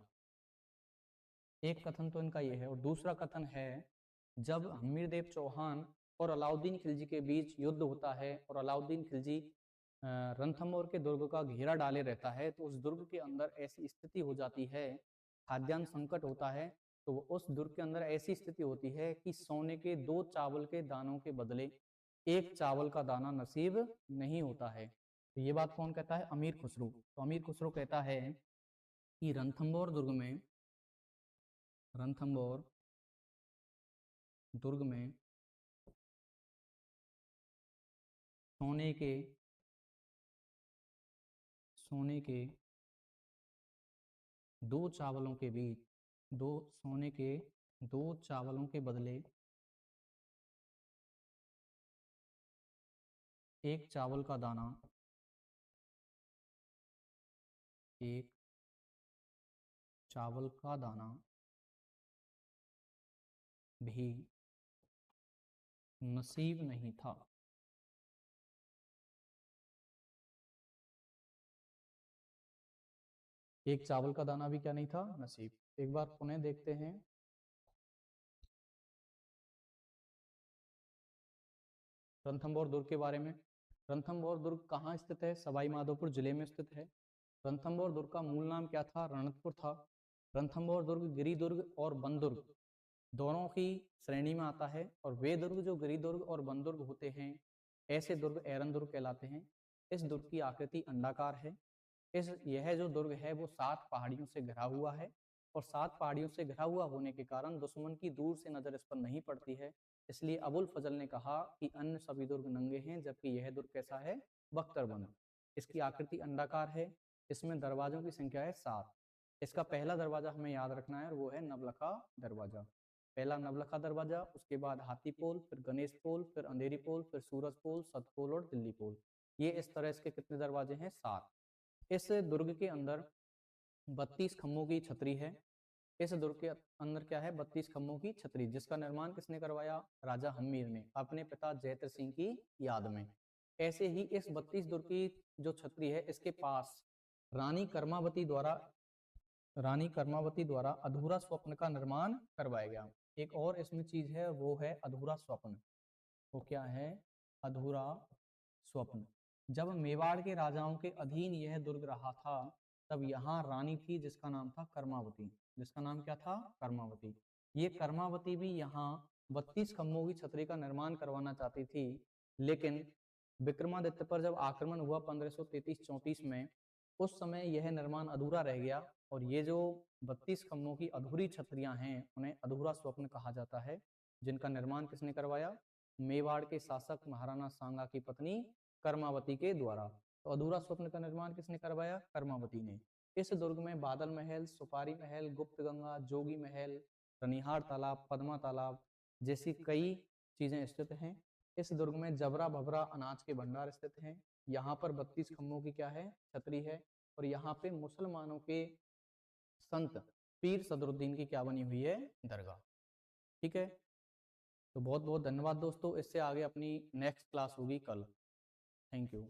एक कथन तो इनका यह है। और दूसरा कथन है, जब हमीरदेव चौहान और अलाउद्दीन खिलजी के बीच युद्ध होता है और अलाउद्दीन खिलजी रणथंभौर के दुर्ग का घेरा डाले रहता है, तो उस दुर्ग के अंदर ऐसी स्थिति हो जाती है, खाद्यान्न संकट होता है। तो उस दुर्ग के अंदर ऐसी स्थिति होती है कि सोने के 2 चावल के दानों के बदले 1 चावल का दाना नसीब नहीं होता है। तो ये बात कौन कहता है? अमीर खुसरो। तो अमीर खुसरो कहता है कि रणथंभौर दुर्ग में सोने के 2 चावलों के बीच सोने के 2 चावलों के बदले 1 चावल का दाना 1 चावल का दाना भी नसीब नहीं था। एक चावल का दाना भी क्या नहीं था? नसीब। एक बार पुनः देखते हैं। रणथंभौर दुर्ग के बारे में। रणथंभौर दुर्ग कहाँ स्थित है? सवाई माधोपुर जिले में स्थित है। रणथंभौर दुर्ग का मूल नाम क्या था? रणकपुर था। रणथंभौर दुर्ग गिरि दुर्ग और वन दुर्ग दोनों की श्रेणी में आता है, और वे दुर्ग जो गिरि दुर्ग और वन दुर्ग होते हैं, ऐसे दुर्ग एरन दुर्ग कहलाते हैं। इस दुर्ग की आकृति अंडाकार है। यह जो दुर्ग है वो 7 पहाड़ियों से घिरा हुआ है, और 7 पहाड़ियों से घिरा हुआ होने के कारण दुश्मन की दूर से नजर इस पर नहीं पड़ती है। इसलिए अबुल फजल ने कहा कि अन्य सभी दुर्ग नंगे हैं, जबकि यह दुर्ग कैसा है? बख्तरबंद। इसकी आकृति अंडाकार है। इसमें दरवाजों की संख्या है 7। इसका पहला दरवाजा हमें याद रखना है, और वो है नवलखा दरवाजा। पहला नवलखा दरवाजा, उसके बाद हाथी पोल, फिर गणेश पोल, फिर अंधेरी पोल, फिर सूरज पोल, सत पोल और दिल्ली पोल। ये इस तरह इसके कितने दरवाजे हैं? 7। इस दुर्ग के अंदर 32 खम्भों की छतरी है। इस दुर्ग के अंदर क्या है? 32 खम्भों की छतरी, जिसका निर्माण किसने करवाया? राजा हम्मीर ने, अपने पिता जयत्र सिंह की याद में। ऐसे ही इस 32 दुर्ग की जो छतरी है, इसके पास रानी कर्मावती द्वारा अधूरा स्वप्न का निर्माण करवाया गया। एक और इसमें चीज है, वो है अधूरा स्वप्न। वो क्या है? अधूरा स्वप्न। जब मेवाड़ के राजाओं के अधीन यह दुर्ग रहा था, तब यहाँ रानी थी जिसका नाम था कर्मावती। जिसका नाम क्या था? कर्मावती। ये कर्मावती भी यहाँ 32 खम्भों की छतरी का निर्माण करवाना चाहती थी, लेकिन विक्रमादित्य पर जब आक्रमण हुआ 1533-34 में, उस समय यह निर्माण अधूरा रह गया, और ये जो 32 खम्भों की अधूरी छतरियां हैं, उन्हें अधूरा स्वप्न कहा जाता है, जिनका निर्माण किसने करवाया? मेवाड़ के शासक महाराणा सांगा की पत्नी कर्मावती के द्वारा। तो अधूरा स्वप्न का निर्माण किसने करवाया? कर्मावती ने। इस दुर्ग में बादल महल, सुपारी महल, गुप्त गंगा, जोगी महल, रनिहार तालाब, पद्मा तालाब जैसी कई चीजें स्थित हैं। इस दुर्ग में जबरा भबरा अनाज के भंडार स्थित हैं। यहाँ पर 32 खम्भों की क्या है? छतरी है। और यहाँ पे मुसलमानों के संत पीर सदरुद्दीन की क्या बनी हुई है? दरगाह। ठीक है, तो बहुत बहुत धन्यवाद दोस्तों। इससे आगे अपनी नेक्स्ट क्लास होगी कल। Thank you.